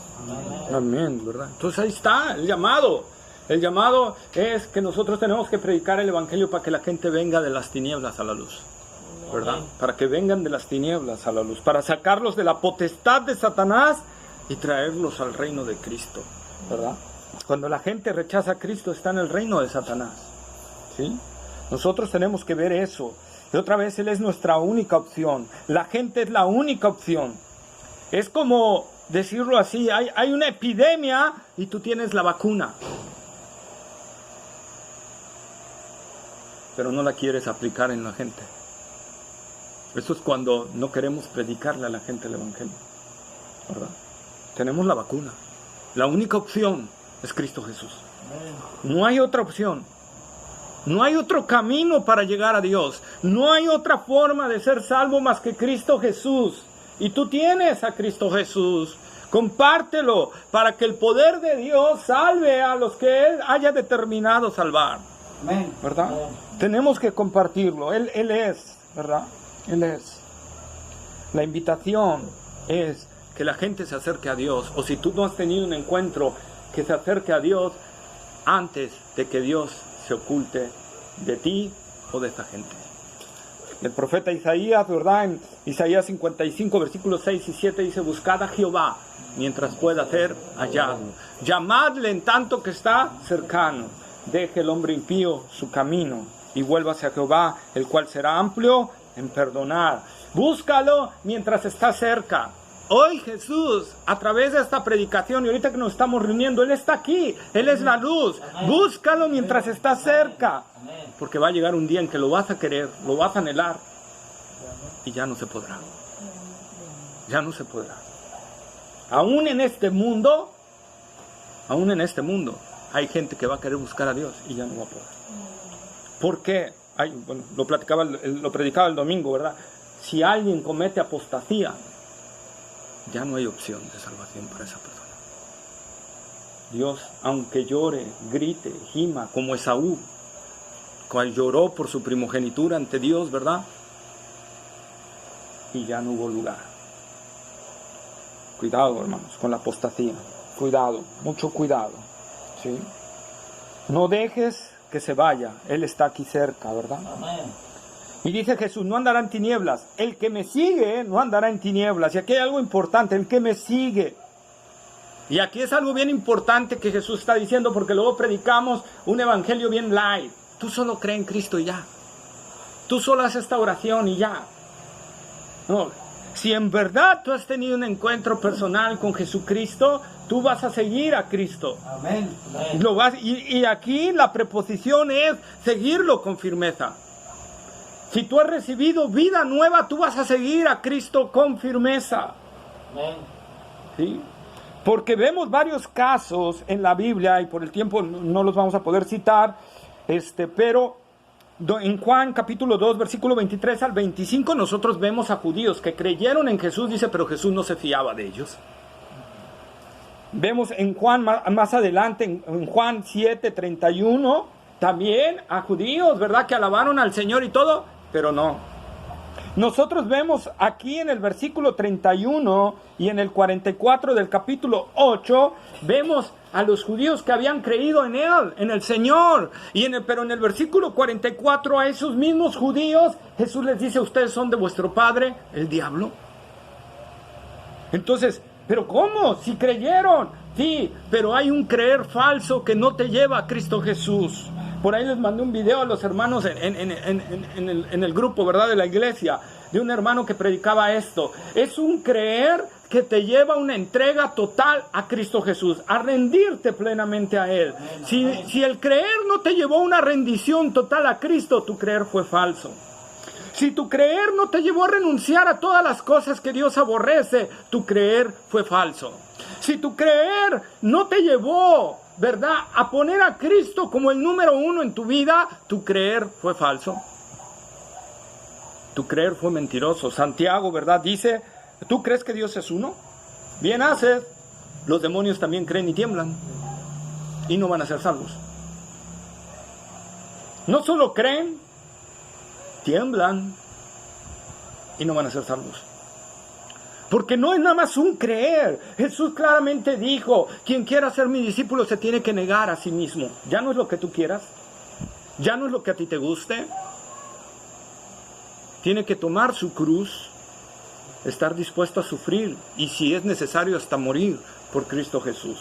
Amén, ¿verdad? Entonces ahí está el llamado. El llamado es que nosotros tenemos que predicar el Evangelio para que la gente venga de las tinieblas a la luz, ¿verdad? Para que vengan de las tinieblas a la luz, para sacarlos de la potestad de Satanás y traerlos al reino de Cristo, ¿verdad? Cuando la gente rechaza a Cristo, está en el reino de Satanás, ¿sí? Nosotros tenemos que ver eso. Y otra vez, Él es nuestra única opción. La gente es la única opción. Es como decirlo así, hay una epidemia y tú tienes la vacuna, pero no la quieres aplicar en la gente. Eso es cuando no queremos predicarle a la gente el Evangelio, ¿verdad? Tenemos la vacuna. La única opción es Cristo Jesús. No hay otra opción. No hay otro camino para llegar a Dios. No hay otra forma de ser salvo más que Cristo Jesús. Y tú tienes a Cristo Jesús. Compártelo para que el poder de Dios salve a los que Él haya determinado salvar. ¿Verdad? Tenemos que compartirlo. Él es, ¿verdad? Él es. La invitación es que la gente se acerque a Dios. O si tú no has tenido un encuentro, que se acerque a Dios antes de que Dios se oculte de ti o de esta gente. El profeta Isaías, ¿verdad? En Isaías 55, versículos 6 y 7 dice: buscad a Jehová mientras pueda ser hallado. Llamadle en tanto que está cercano. Deje el hombre impío su camino y vuélvase a Jehová, el cual será amplio en perdonar. Búscalo mientras está cerca. Hoy Jesús, a través de esta predicación y ahorita que nos estamos reuniendo, Él está aquí, Él es la luz. Búscalo mientras está cerca, porque va a llegar un día en que lo vas a querer, lo vas a anhelar y ya no se podrá. Ya no se podrá. Aún en este mundo, hay gente que va a querer buscar a Dios y ya no va a poder. ¿Por qué? Bueno, lo predicaba el domingo, ¿verdad? Si alguien comete apostasía, ya no hay opción de salvación para esa persona. Dios, aunque llore, grite, gima, como Esaú, cual lloró por su primogenitura ante Dios, ¿verdad? Y ya no hubo lugar. Cuidado, hermanos, con la apostasía. Cuidado, mucho cuidado, ¿sí? No dejes que se vaya. Él está aquí cerca, ¿verdad? Amén. Y dice Jesús: no andará en tinieblas. El que me sigue no andará en tinieblas. Y aquí hay algo importante: el que me sigue. Y aquí es algo bien importante que Jesús está diciendo, porque luego predicamos un evangelio bien light, tú solo cree en Cristo y ya. Tú solo haces esta oración y ya. No, si en verdad tú has tenido un encuentro personal con Jesucristo, tú vas a seguir a Cristo. Amén. Y aquí la preposición es seguirlo con firmeza. Si tú has recibido vida nueva, tú vas a seguir a Cristo con firmeza. Amén. ¿Sí? Porque vemos varios casos en la Biblia, y por el tiempo no los vamos a poder citar, pero en Juan capítulo 2, versículo 23 al 25, nosotros vemos a judíos que creyeron en Jesús, dice, pero Jesús no se fiaba de ellos. Vemos en Juan, más adelante, en Juan 7, 31, también a judíos, ¿verdad?, que alabaron al Señor y todo, pero no. Nosotros vemos aquí en el versículo 31 y en el 44 del capítulo 8, vemos a los judíos que habían creído en Él, en el Señor. Pero en el versículo 44 a esos mismos judíos, Jesús les dice, ustedes son de vuestro padre, el diablo. Entonces, ¿pero cómo? Si creyeron. Sí, pero hay un creer falso que no te lleva a Cristo Jesús. Por ahí les mandé un video a los hermanos en el grupo, ¿verdad?, de la iglesia, de un hermano que predicaba esto. Es un creer que te lleva a una entrega total a Cristo Jesús, a rendirte plenamente a Él. Si el creer no te llevó a una rendición total a Cristo, tu creer fue falso. Si tu creer no te llevó a renunciar a todas las cosas que Dios aborrece, tu creer fue falso. Si tu creer no te llevó, ¿verdad?, a poner a Cristo como el número uno en tu vida, tu creer fue falso. Tu creer fue mentiroso. Santiago, ¿verdad?, dice, ¿tú crees que Dios es uno? Bien haces. Los demonios también creen y tiemblan. Y no van a ser salvos. No solo creen, tiemblan. Y no van a ser salvos. Porque no es nada más un creer. Jesús claramente dijo, quien quiera ser mi discípulo se tiene que negar a sí mismo. Ya no es lo que tú quieras. Ya no es lo que a ti te guste. Tiene que tomar su cruz, estar dispuesto a sufrir y si es necesario hasta morir por Cristo Jesús.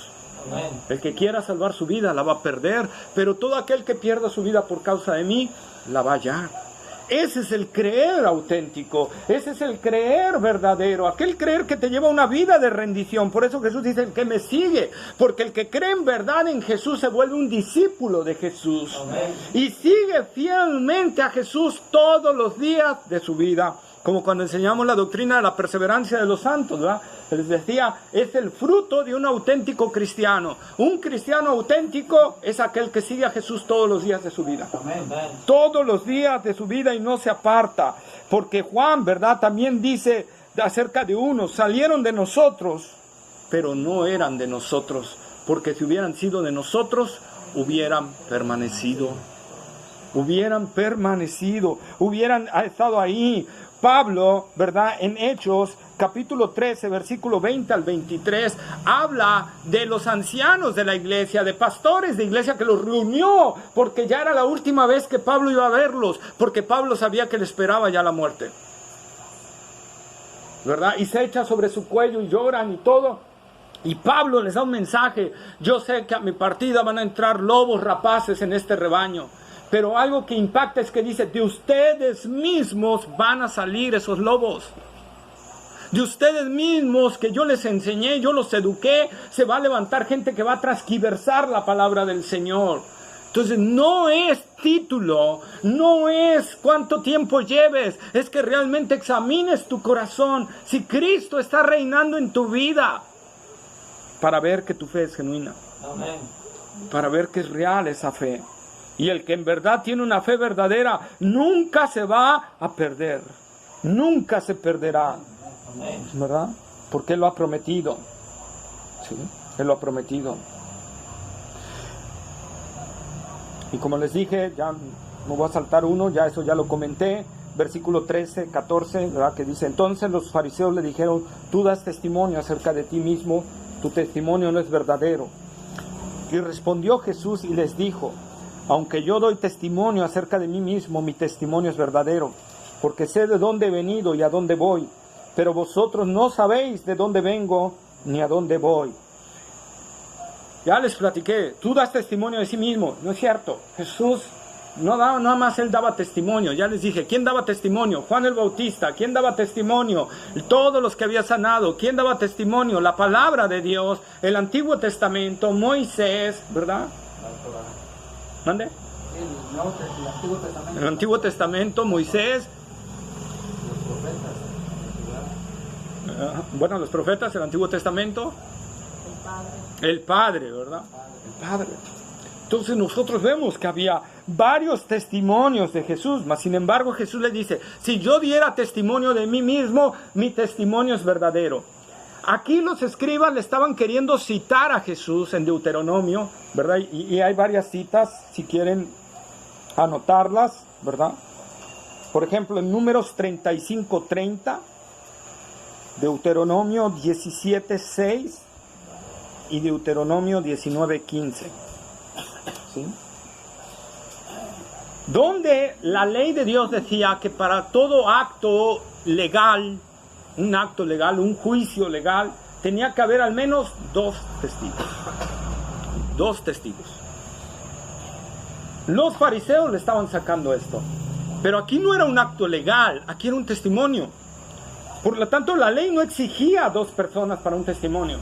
Amén. El que quiera salvar su vida la va a perder, pero todo aquel que pierda su vida por causa de mí, la va a hallar. Ese es el creer auténtico, ese es el creer verdadero, aquel creer que te lleva a una vida de rendición. Por eso Jesús dice, el que me sigue, porque el que cree en verdad en Jesús se vuelve un discípulo de Jesús. Amén. Y sigue fielmente a Jesús todos los días de su vida. Como cuando enseñamos la doctrina de la perseverancia de los santos, ¿verdad? Les decía, es el fruto de un auténtico cristiano. Un cristiano auténtico es aquel que sigue a Jesús todos los días de su vida. Amén. Todos los días de su vida y no se aparta. Porque Juan, ¿verdad?, también dice acerca de unos, salieron de nosotros, pero no eran de nosotros. Porque si hubieran sido de nosotros, hubieran permanecido. Hubieran estado ahí. Pablo, ¿verdad?, en Hechos, capítulo 13, versículo 20 al 23, habla de los ancianos de la iglesia, de pastores de iglesia que los reunió, porque ya era la última vez que Pablo iba a verlos, porque Pablo sabía que le esperaba ya la muerte, ¿verdad? Y se echa sobre su cuello y lloran y todo. Y Pablo les da un mensaje: yo sé que a mi partida van a entrar lobos rapaces en este rebaño. Pero algo que impacta es que dice, de ustedes mismos van a salir esos lobos. De ustedes mismos que yo les enseñé, yo los eduqué, se va a levantar gente que va a transquiversar la palabra del Señor. Entonces no es título, no es cuánto tiempo lleves, es que realmente examines tu corazón, si Cristo está reinando en tu vida, para ver que tu fe es genuina. Amén. Para ver que es real esa fe. Y el que en verdad tiene una fe verdadera nunca se va a perder. Nunca se perderá. ¿Verdad? Porque Él lo ha prometido. ¿Sí? Él lo ha prometido. Y como les dije, ya me voy a saltar uno, ya eso ya lo comenté. Versículo 13, 14, ¿verdad? Que dice, entonces los fariseos le dijeron, tú das testimonio acerca de ti mismo, tu testimonio no es verdadero. Y respondió Jesús y les dijo, aunque yo doy testimonio acerca de mí mismo, mi testimonio es verdadero, porque sé de dónde he venido y a dónde voy, pero vosotros no sabéis de dónde vengo ni a dónde voy. Ya les platiqué, tú das testimonio de sí mismo, no es cierto. Jesús No nada más él daba testimonio. Ya les dije, ¿quién daba testimonio? Juan el Bautista. ¿Quién daba testimonio? Todos los que había sanado. ¿Quién daba testimonio? La palabra de Dios, el Antiguo Testamento, Moisés, ¿verdad? ¿Mande? El Antiguo Testamento. El Antiguo Testamento, Moisés. Bueno, los profetas, el Antiguo Testamento. El Padre, ¿verdad? El Padre. Entonces nosotros vemos que había varios testimonios de Jesús, mas sin embargo Jesús le dice, si yo diera testimonio de mí mismo, mi testimonio es verdadero. Aquí los escribas le estaban queriendo citar a Jesús en Deuteronomio, ¿verdad? Y hay varias citas, si quieren anotarlas, ¿verdad? Por ejemplo, en Números 35:30, Deuteronomio 17:6 y Deuteronomio 19:15. ¿Sí? Donde la ley de Dios decía que para todo acto legal, un juicio legal, tenía que haber al menos 2 testigos. 2 testigos. Los fariseos le estaban sacando esto. Pero aquí no era un acto legal, aquí era un testimonio. Por lo tanto, la ley no exigía 2 personas para un testimonio,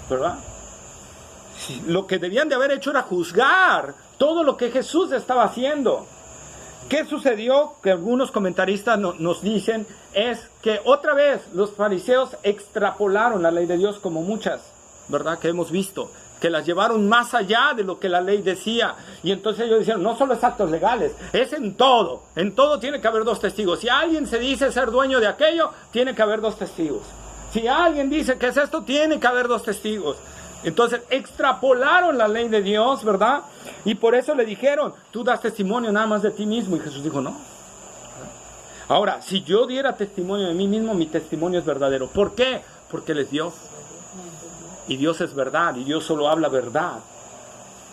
¿verdad? Lo que debían de haber hecho era juzgar todo lo que Jesús estaba haciendo. ¿Qué sucedió? Que algunos comentaristas nos dicen es que otra vez los fariseos extrapolaron la ley de Dios, como muchas, ¿verdad? Que hemos visto, que las llevaron más allá de lo que la ley decía. Y entonces ellos dijeron, no solo es actos legales, es en todo tiene que haber 2 testigos. Si alguien se dice ser dueño de aquello, tiene que haber 2 testigos. Si alguien dice que es esto, tiene que haber 2 testigos. Entonces extrapolaron la ley de Dios, ¿verdad? Y por eso le dijeron, tú das testimonio nada más de ti mismo. Y Jesús dijo, no. Ahora, si yo diera testimonio de mí mismo, mi testimonio es verdadero. ¿Por qué? Porque Él es Dios. Y Dios es verdad, y Dios solo habla verdad.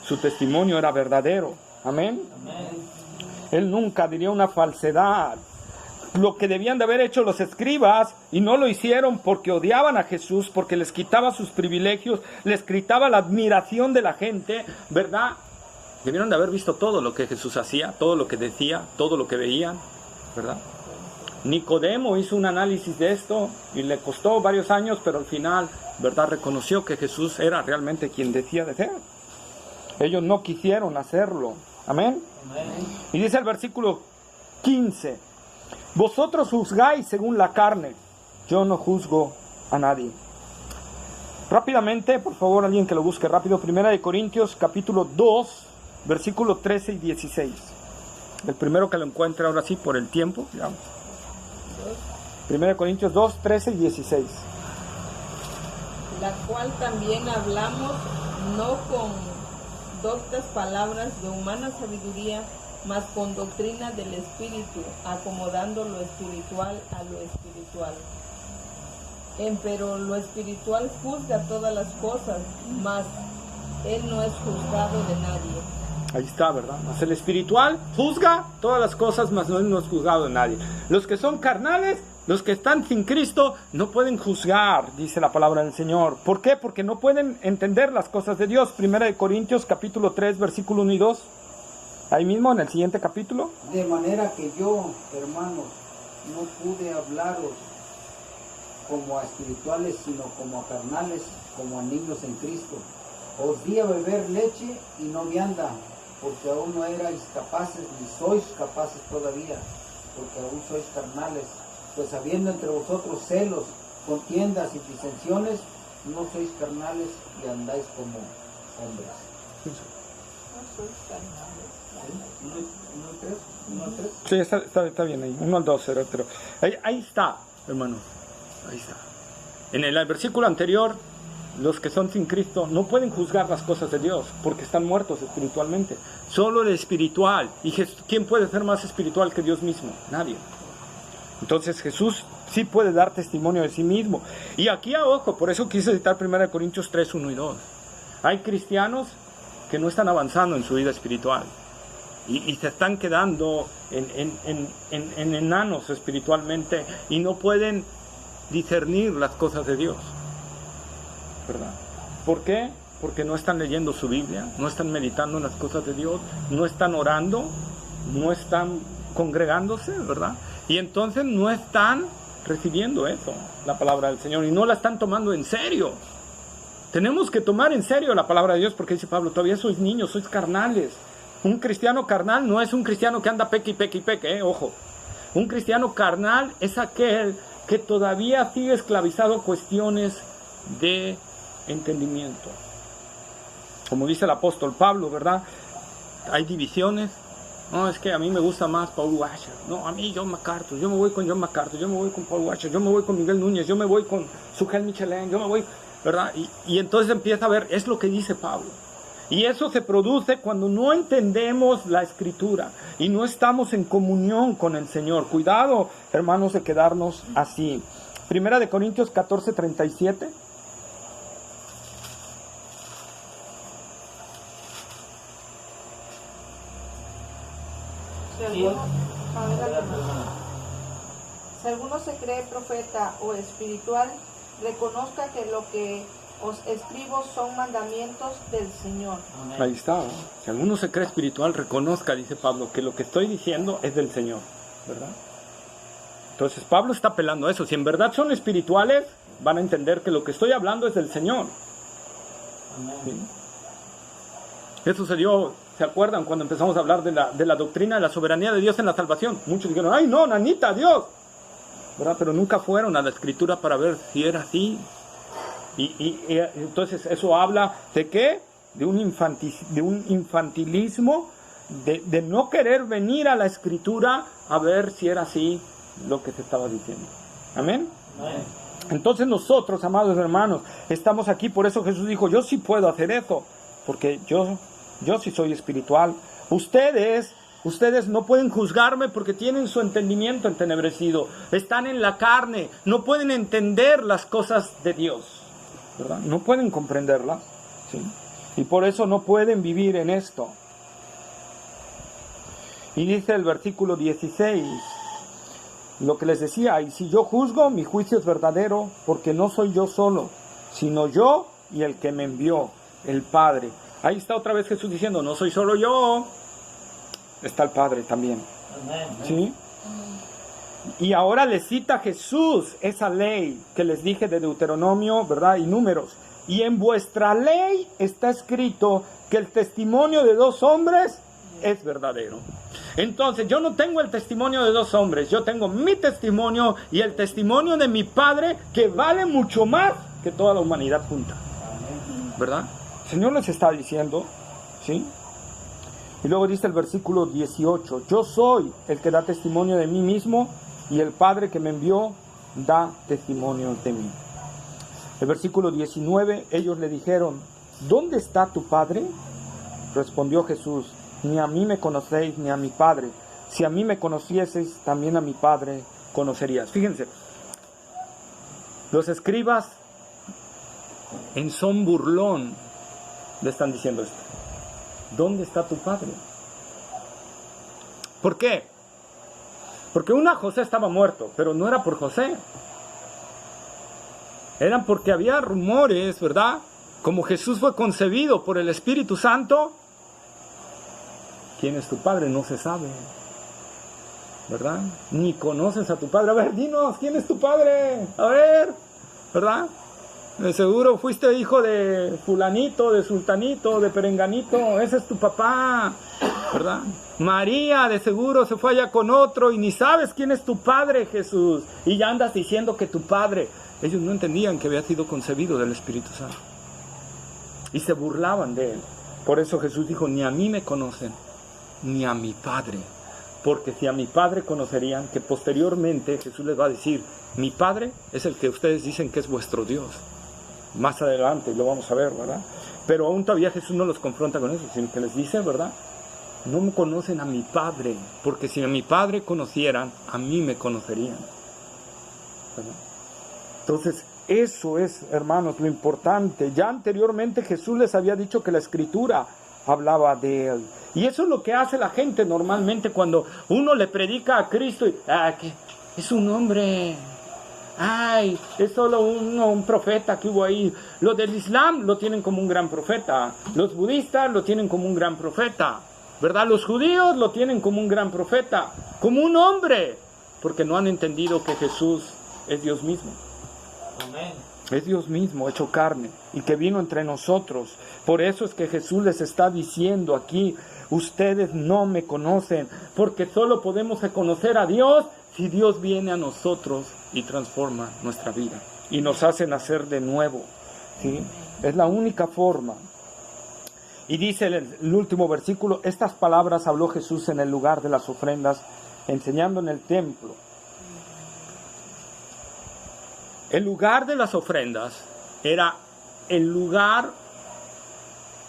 Su testimonio era verdadero. Amén. Él nunca diría una falsedad. Lo que debían de haber hecho los escribas, y no lo hicieron porque odiaban a Jesús, porque les quitaba sus privilegios, les quitaba la admiración de la gente, ¿verdad? Debieron de haber visto todo lo que Jesús hacía, todo lo que decía, todo lo que veían, ¿verdad? Nicodemo hizo un análisis de esto y le costó varios años, pero al final, ¿verdad?, reconoció que Jesús era realmente quien decía de ser. Ellos no quisieron hacerlo. Amén. Y dice el versículo 15, vosotros juzgáis según la carne, yo no juzgo a nadie. Rápidamente, por favor, alguien que lo busque rápido, 1 Corintios capítulo 2, versículo 13 y 16. El primero que lo encuentre ahora sí por el tiempo, digamos. 1 Corintios 2, 13 y 16. La cual también hablamos, no con doctas palabras de humana sabiduría, mas con doctrina del Espíritu, acomodando lo espiritual a lo espiritual. Pero lo espiritual juzga todas las cosas, mas Él no es juzgado de nadie. Ahí está, ¿verdad? Mas el espiritual juzga todas las cosas, mas no es juzgado de nadie. Los que son carnales, los que están sin Cristo, no pueden juzgar, dice la palabra del Señor. ¿Por qué? Porque no pueden entender las cosas de Dios. 1 Corintios capítulo 3, versículo 1 y 2. Ahí mismo en el siguiente capítulo. De manera que yo, hermanos, no pude hablaros como a espirituales, sino como a carnales, como a niños en Cristo. Os di a beber leche y no vianda, porque aún no erais capaces, ni sois capaces todavía, porque aún sois carnales. Pues habiendo entre vosotros celos, contiendas y disensiones, no sois carnales y andáis como hombres. No sois carnales. ¿1 al 3? Sí, está bien ahí. 1 al 2, pero ahí está, hermanos. Ahí está. En el versículo anterior, los que son sin Cristo no pueden juzgar las cosas de Dios porque están muertos espiritualmente. Solo el espiritual. ¿Y quién puede ser más espiritual que Dios mismo? Nadie. Entonces Jesús sí puede dar testimonio de sí mismo. Y aquí, ojo, por eso quise citar 1 Corintios 3, 1 y 2. Hay cristianos que no están avanzando en su vida espiritual. Y se están quedando en enanos espiritualmente y no pueden discernir las cosas de Dios, ¿verdad? ¿Por qué? Porque no están leyendo su Biblia, no están meditando en las cosas de Dios, no están orando, no están congregándose, ¿verdad? Y entonces no están recibiendo eso, la palabra del Señor, y no la están tomando en serio. Tenemos que tomar en serio la palabra de Dios, porque dice Pablo, todavía sois niños, sois carnales. Un cristiano carnal no es un cristiano que anda peque y peque y peque, ojo. Un cristiano carnal es aquel que todavía sigue esclavizado a cuestiones de entendimiento. Como dice el apóstol Pablo, ¿verdad? Hay divisiones. No, es que a mí me gusta más Paul Washer. No, a mí John MacArthur. Yo me voy con John MacArthur. Yo me voy con Paul Washer. Yo me voy con Miguel Núñez. Yo me voy con Sujel Michelin. Yo me voy, ¿verdad? Y entonces empieza a ver, es lo que dice Pablo. Y eso se produce cuando no entendemos la Escritura y no estamos en comunión con el Señor. Cuidado, hermanos, de quedarnos así. Primera de Corintios 14:37. Si alguno se cree profeta o espiritual, reconozca que lo que os escribo son mandamientos del Señor. Ahí está, ¿no? Si alguno se cree espiritual, reconozca, dice Pablo, que lo que estoy diciendo es del Señor, ¿verdad? Entonces Pablo está apelando a eso. Si en verdad son espirituales, van a entender que lo que estoy hablando es del Señor. ¿Sí? Eso se dio, ¿se acuerdan? Cuando empezamos a hablar de la doctrina de la soberanía de Dios en la salvación. Muchos dijeron, ¡ay no, nanita, Dios! ¿Verdad? Pero nunca fueron a la Escritura para ver si era así. Y entonces eso habla de ¿qué? De un infantilismo, de no querer venir a la Escritura a ver si era así lo que se estaba diciendo. ¿Amén? Amén. Entonces nosotros, amados hermanos, estamos aquí. Por eso Jesús dijo, yo sí puedo hacer eso, porque yo sí soy espiritual. Ustedes no pueden juzgarme porque tienen su entendimiento entenebrecido, están en la carne, no pueden entender las cosas de Dios, ¿verdad? No pueden comprenderlas, ¿sí? Y por eso no pueden vivir en esto. Y dice el versículo 16, lo que les decía, y si yo juzgo, mi juicio es verdadero, porque no soy yo solo, sino yo y el que me envió, el Padre. Ahí está otra vez Jesús diciendo, no soy solo yo, está el Padre también. ¿Sí? Y ahora les cita Jesús esa ley que les dije de Deuteronomio, ¿verdad? Y Números. Y en vuestra ley está escrito que el testimonio de 2 hombres es verdadero. Entonces yo no tengo el testimonio de 2 hombres, yo tengo mi testimonio y el testimonio de mi Padre, que vale mucho más que toda la humanidad junta, ¿verdad? El Señor les está diciendo, ¿sí? Y luego dice el versículo 18, yo soy el que da testimonio de mí mismo, y el Padre que me envió da testimonio de mí. El versículo 19, ellos le dijeron, ¿dónde está tu Padre? Respondió Jesús, ni a mí me conocéis ni a mi Padre. Si a mí me conocieseis, también a mi Padre conocerías. Fíjense, los escribas en son burlón le están diciendo esto. ¿Dónde está tu Padre? ¿Por qué? Porque José estaba muerto, pero no era por José. Eran porque había rumores, ¿verdad? Como Jesús fue concebido por el Espíritu Santo, ¿quién es tu Padre? No se sabe, ¿verdad? Ni conoces a tu Padre. A ver, dinos, ¿quién es tu Padre? A ver, ¿verdad? De seguro fuiste hijo de fulanito, de sultanito, de perenganito. Ese es tu papá, ¿verdad? María de seguro se fue allá con otro y ni sabes quién es tu Padre, Jesús. Y ya andas diciendo que tu Padre. Ellos no entendían que había sido concebido del Espíritu Santo. Y se burlaban de él. Por eso Jesús dijo, ni a mí me conocen, ni a mi Padre. Porque si a mi Padre conocerían, que posteriormente Jesús les va a decir, mi Padre es el que ustedes dicen que es vuestro Dios. Más adelante lo vamos a ver, ¿verdad? Pero aún todavía Jesús no los confronta con eso, sino que les dice, ¿verdad? No me conocen a mi Padre, porque si a mi Padre conocieran, a mí me conocerían, ¿verdad? Entonces, eso es, hermanos, lo importante. Ya anteriormente Jesús les había dicho que la Escritura hablaba de Él. Y eso es lo que hace la gente normalmente cuando uno le predica a Cristo y, que es un hombre... Ay, es solo un profeta que hubo ahí. Los del Islam lo tienen como un gran profeta. Los budistas lo tienen como un gran profeta. ¿verdad? Los judíos lo tienen como un gran profeta, como un hombre, porque no han entendido que Jesús es Dios mismo. Amén. Es Dios mismo hecho carne y que vino entre nosotros. Por eso es que Jesús les está diciendo aquí: ustedes no me conocen, porque solo podemos conocer a Dios si Dios viene a nosotros y transforma nuestra vida y nos hace nacer de nuevo, ¿sí? Es la única forma. Y dice el último versículo: estas palabras habló Jesús en el lugar de las ofrendas, enseñando en el templo. El lugar de las ofrendas era el lugar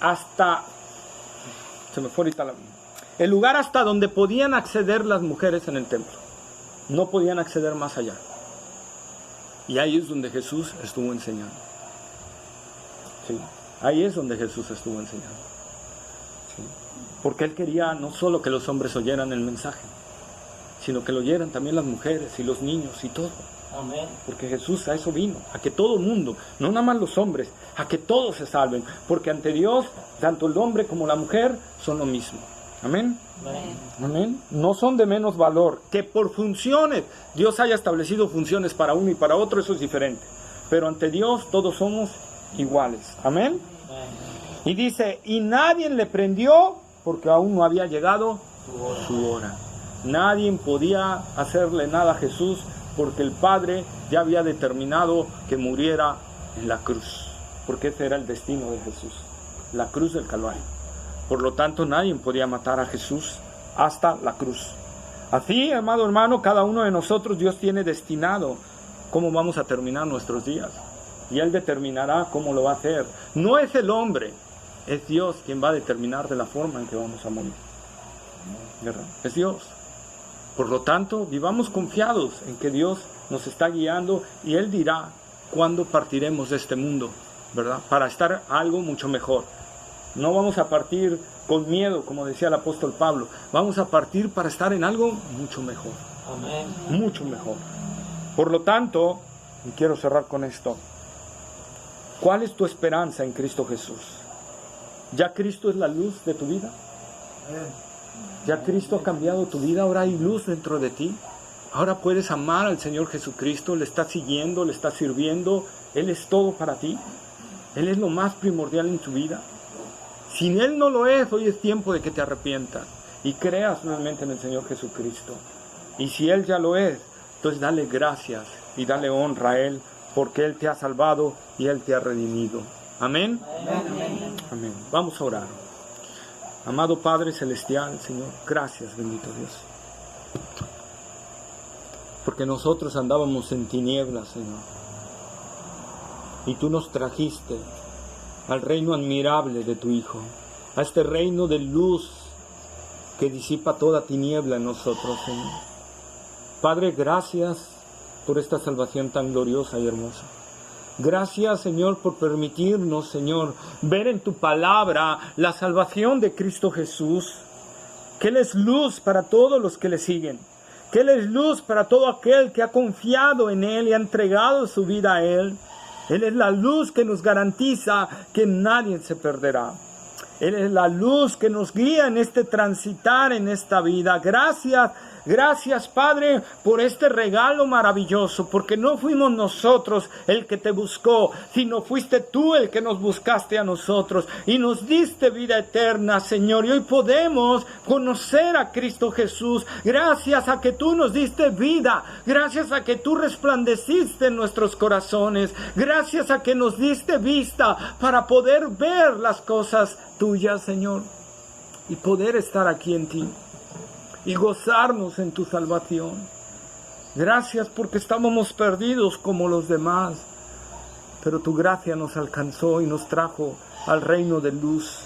hasta... Se me fue ahorita la... El lugar hasta donde podían acceder las mujeres en el templo. No podían acceder más allá. Y ahí es donde Jesús estuvo enseñando. Sí, ahí es donde Jesús estuvo enseñando. Sí. Porque Él quería no solo que los hombres oyeran el mensaje, sino que lo oyeran también las mujeres y los niños y todo. Amén. Porque Jesús a eso vino, a que todo el mundo, no nada más los hombres, a que todos se salven. Porque ante Dios, tanto el hombre como la mujer son lo mismo. Amén. Amén. Amén. No son de menos valor. Que por funciones Dios haya establecido funciones para uno y para otro, eso es diferente. Pero ante Dios todos somos iguales. Amén. Amén. Y dice: y nadie le prendió porque aún no había llegado su hora. Nadie podía hacerle nada a Jesús porque el Padre ya había determinado que muriera en la cruz. Porque ese era el destino de Jesús, la cruz del Calvario. Por lo tanto, nadie podía matar a Jesús hasta la cruz. Así, amado hermano, cada uno de nosotros Dios tiene destinado cómo vamos a terminar nuestros días. Y Él determinará cómo lo va a hacer. No es el hombre, es Dios quien va a determinar de la forma en que vamos a morir. ¿Verdad? Es Dios. Por lo tanto, vivamos confiados en que Dios nos está guiando y Él dirá cuándo partiremos de este mundo, ¿verdad? Para estar algo mucho mejor. No vamos a partir con miedo, como decía el apóstol Pablo. Vamos a partir para estar en algo mucho mejor. Amén. Mucho mejor. Por lo tanto, y quiero cerrar con esto: ¿cuál es tu esperanza en Cristo Jesús? ¿Ya Cristo es la luz de tu vida? ¿Ya Cristo ha cambiado tu vida? ¿Ahora hay luz dentro de ti? ¿Ahora puedes amar al Señor Jesucristo? ¿Le estás siguiendo? ¿Le estás sirviendo? ¿Él es todo para ti? ¿Él es lo más primordial en tu vida? Si Él no lo es, hoy es tiempo de que te arrepientas y creas realmente en el Señor Jesucristo. Y si Él ya lo es, entonces dale gracias y dale honra a Él, porque Él te ha salvado y Él te ha redimido. Amén. Amén. Amén. Vamos a orar. Amado Padre Celestial, Señor, gracias, bendito Dios. Porque nosotros andábamos en tinieblas, Señor. Y Tú nos trajiste al reino admirable de Tu Hijo, a este reino de luz que disipa toda tiniebla en nosotros, Señor. Padre, gracias por esta salvación tan gloriosa y hermosa. Gracias, Señor, por permitirnos, Señor, ver en Tu palabra la salvación de Cristo Jesús, que Él es luz para todos los que le siguen, que Él es luz para todo aquel que ha confiado en Él y ha entregado su vida a Él. Él es la luz que nos garantiza que nadie se perderá. Él es la luz que nos guía en este transitar en esta vida. Gracias, gracias, Padre, por este regalo maravilloso, porque no fuimos nosotros el que Te buscó, sino fuiste Tú el que nos buscaste a nosotros y nos diste vida eterna, Señor. Y hoy podemos conocer a Cristo Jesús gracias a que Tú nos diste vida, gracias a que Tú resplandeciste en nuestros corazones, gracias a que nos diste vista para poder ver las cosas Tuyas, Señor, y poder estar aquí en Ti y gozarnos en Tu salvación. Gracias porque estábamos perdidos como los demás, pero Tu gracia nos alcanzó y nos trajo al reino de luz.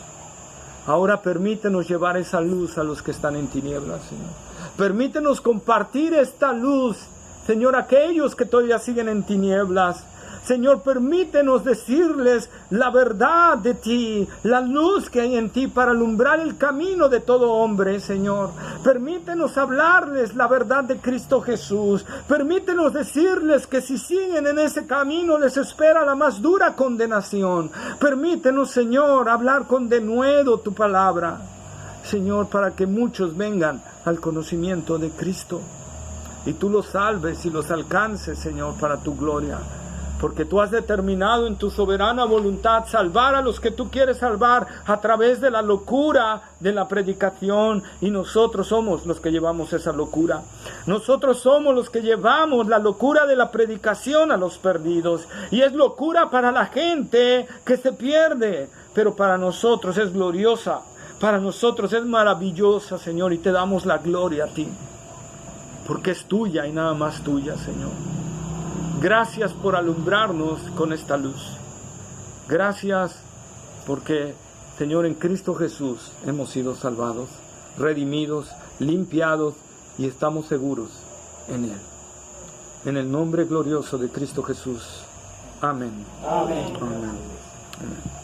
Ahora permítenos llevar esa luz a los que están en tinieblas, Señor. Permítenos compartir esta luz, Señor, a aquellos que todavía siguen en tinieblas. Señor, permítenos decirles la verdad de Ti, la luz que hay en Ti para alumbrar el camino de todo hombre, Señor. Permítenos hablarles la verdad de Cristo Jesús. Permítenos decirles que si siguen en ese camino les espera la más dura condenación. Permítenos, Señor, hablar con denuedo Tu palabra. Señor, para que muchos vengan al conocimiento de Cristo. Y tú los salves y los alcances, Señor, para tu gloria. Porque tú has determinado en tu soberana voluntad salvar a los que tú quieres salvar a través de la locura de la predicación. Y nosotros somos los que llevamos esa locura. Nosotros somos los que llevamos la locura de la predicación a los perdidos. Y es locura para la gente que se pierde. Pero para nosotros es gloriosa. Para nosotros es maravillosa, Señor. Y te damos la gloria a ti. Porque es tuya y nada más tuya, Señor. Gracias por alumbrarnos con esta luz. Gracias porque, Señor, en Cristo Jesús hemos sido salvados, redimidos, limpiados y estamos seguros en Él. En el nombre glorioso de Cristo Jesús. Amén. Amén. Amén. Amén.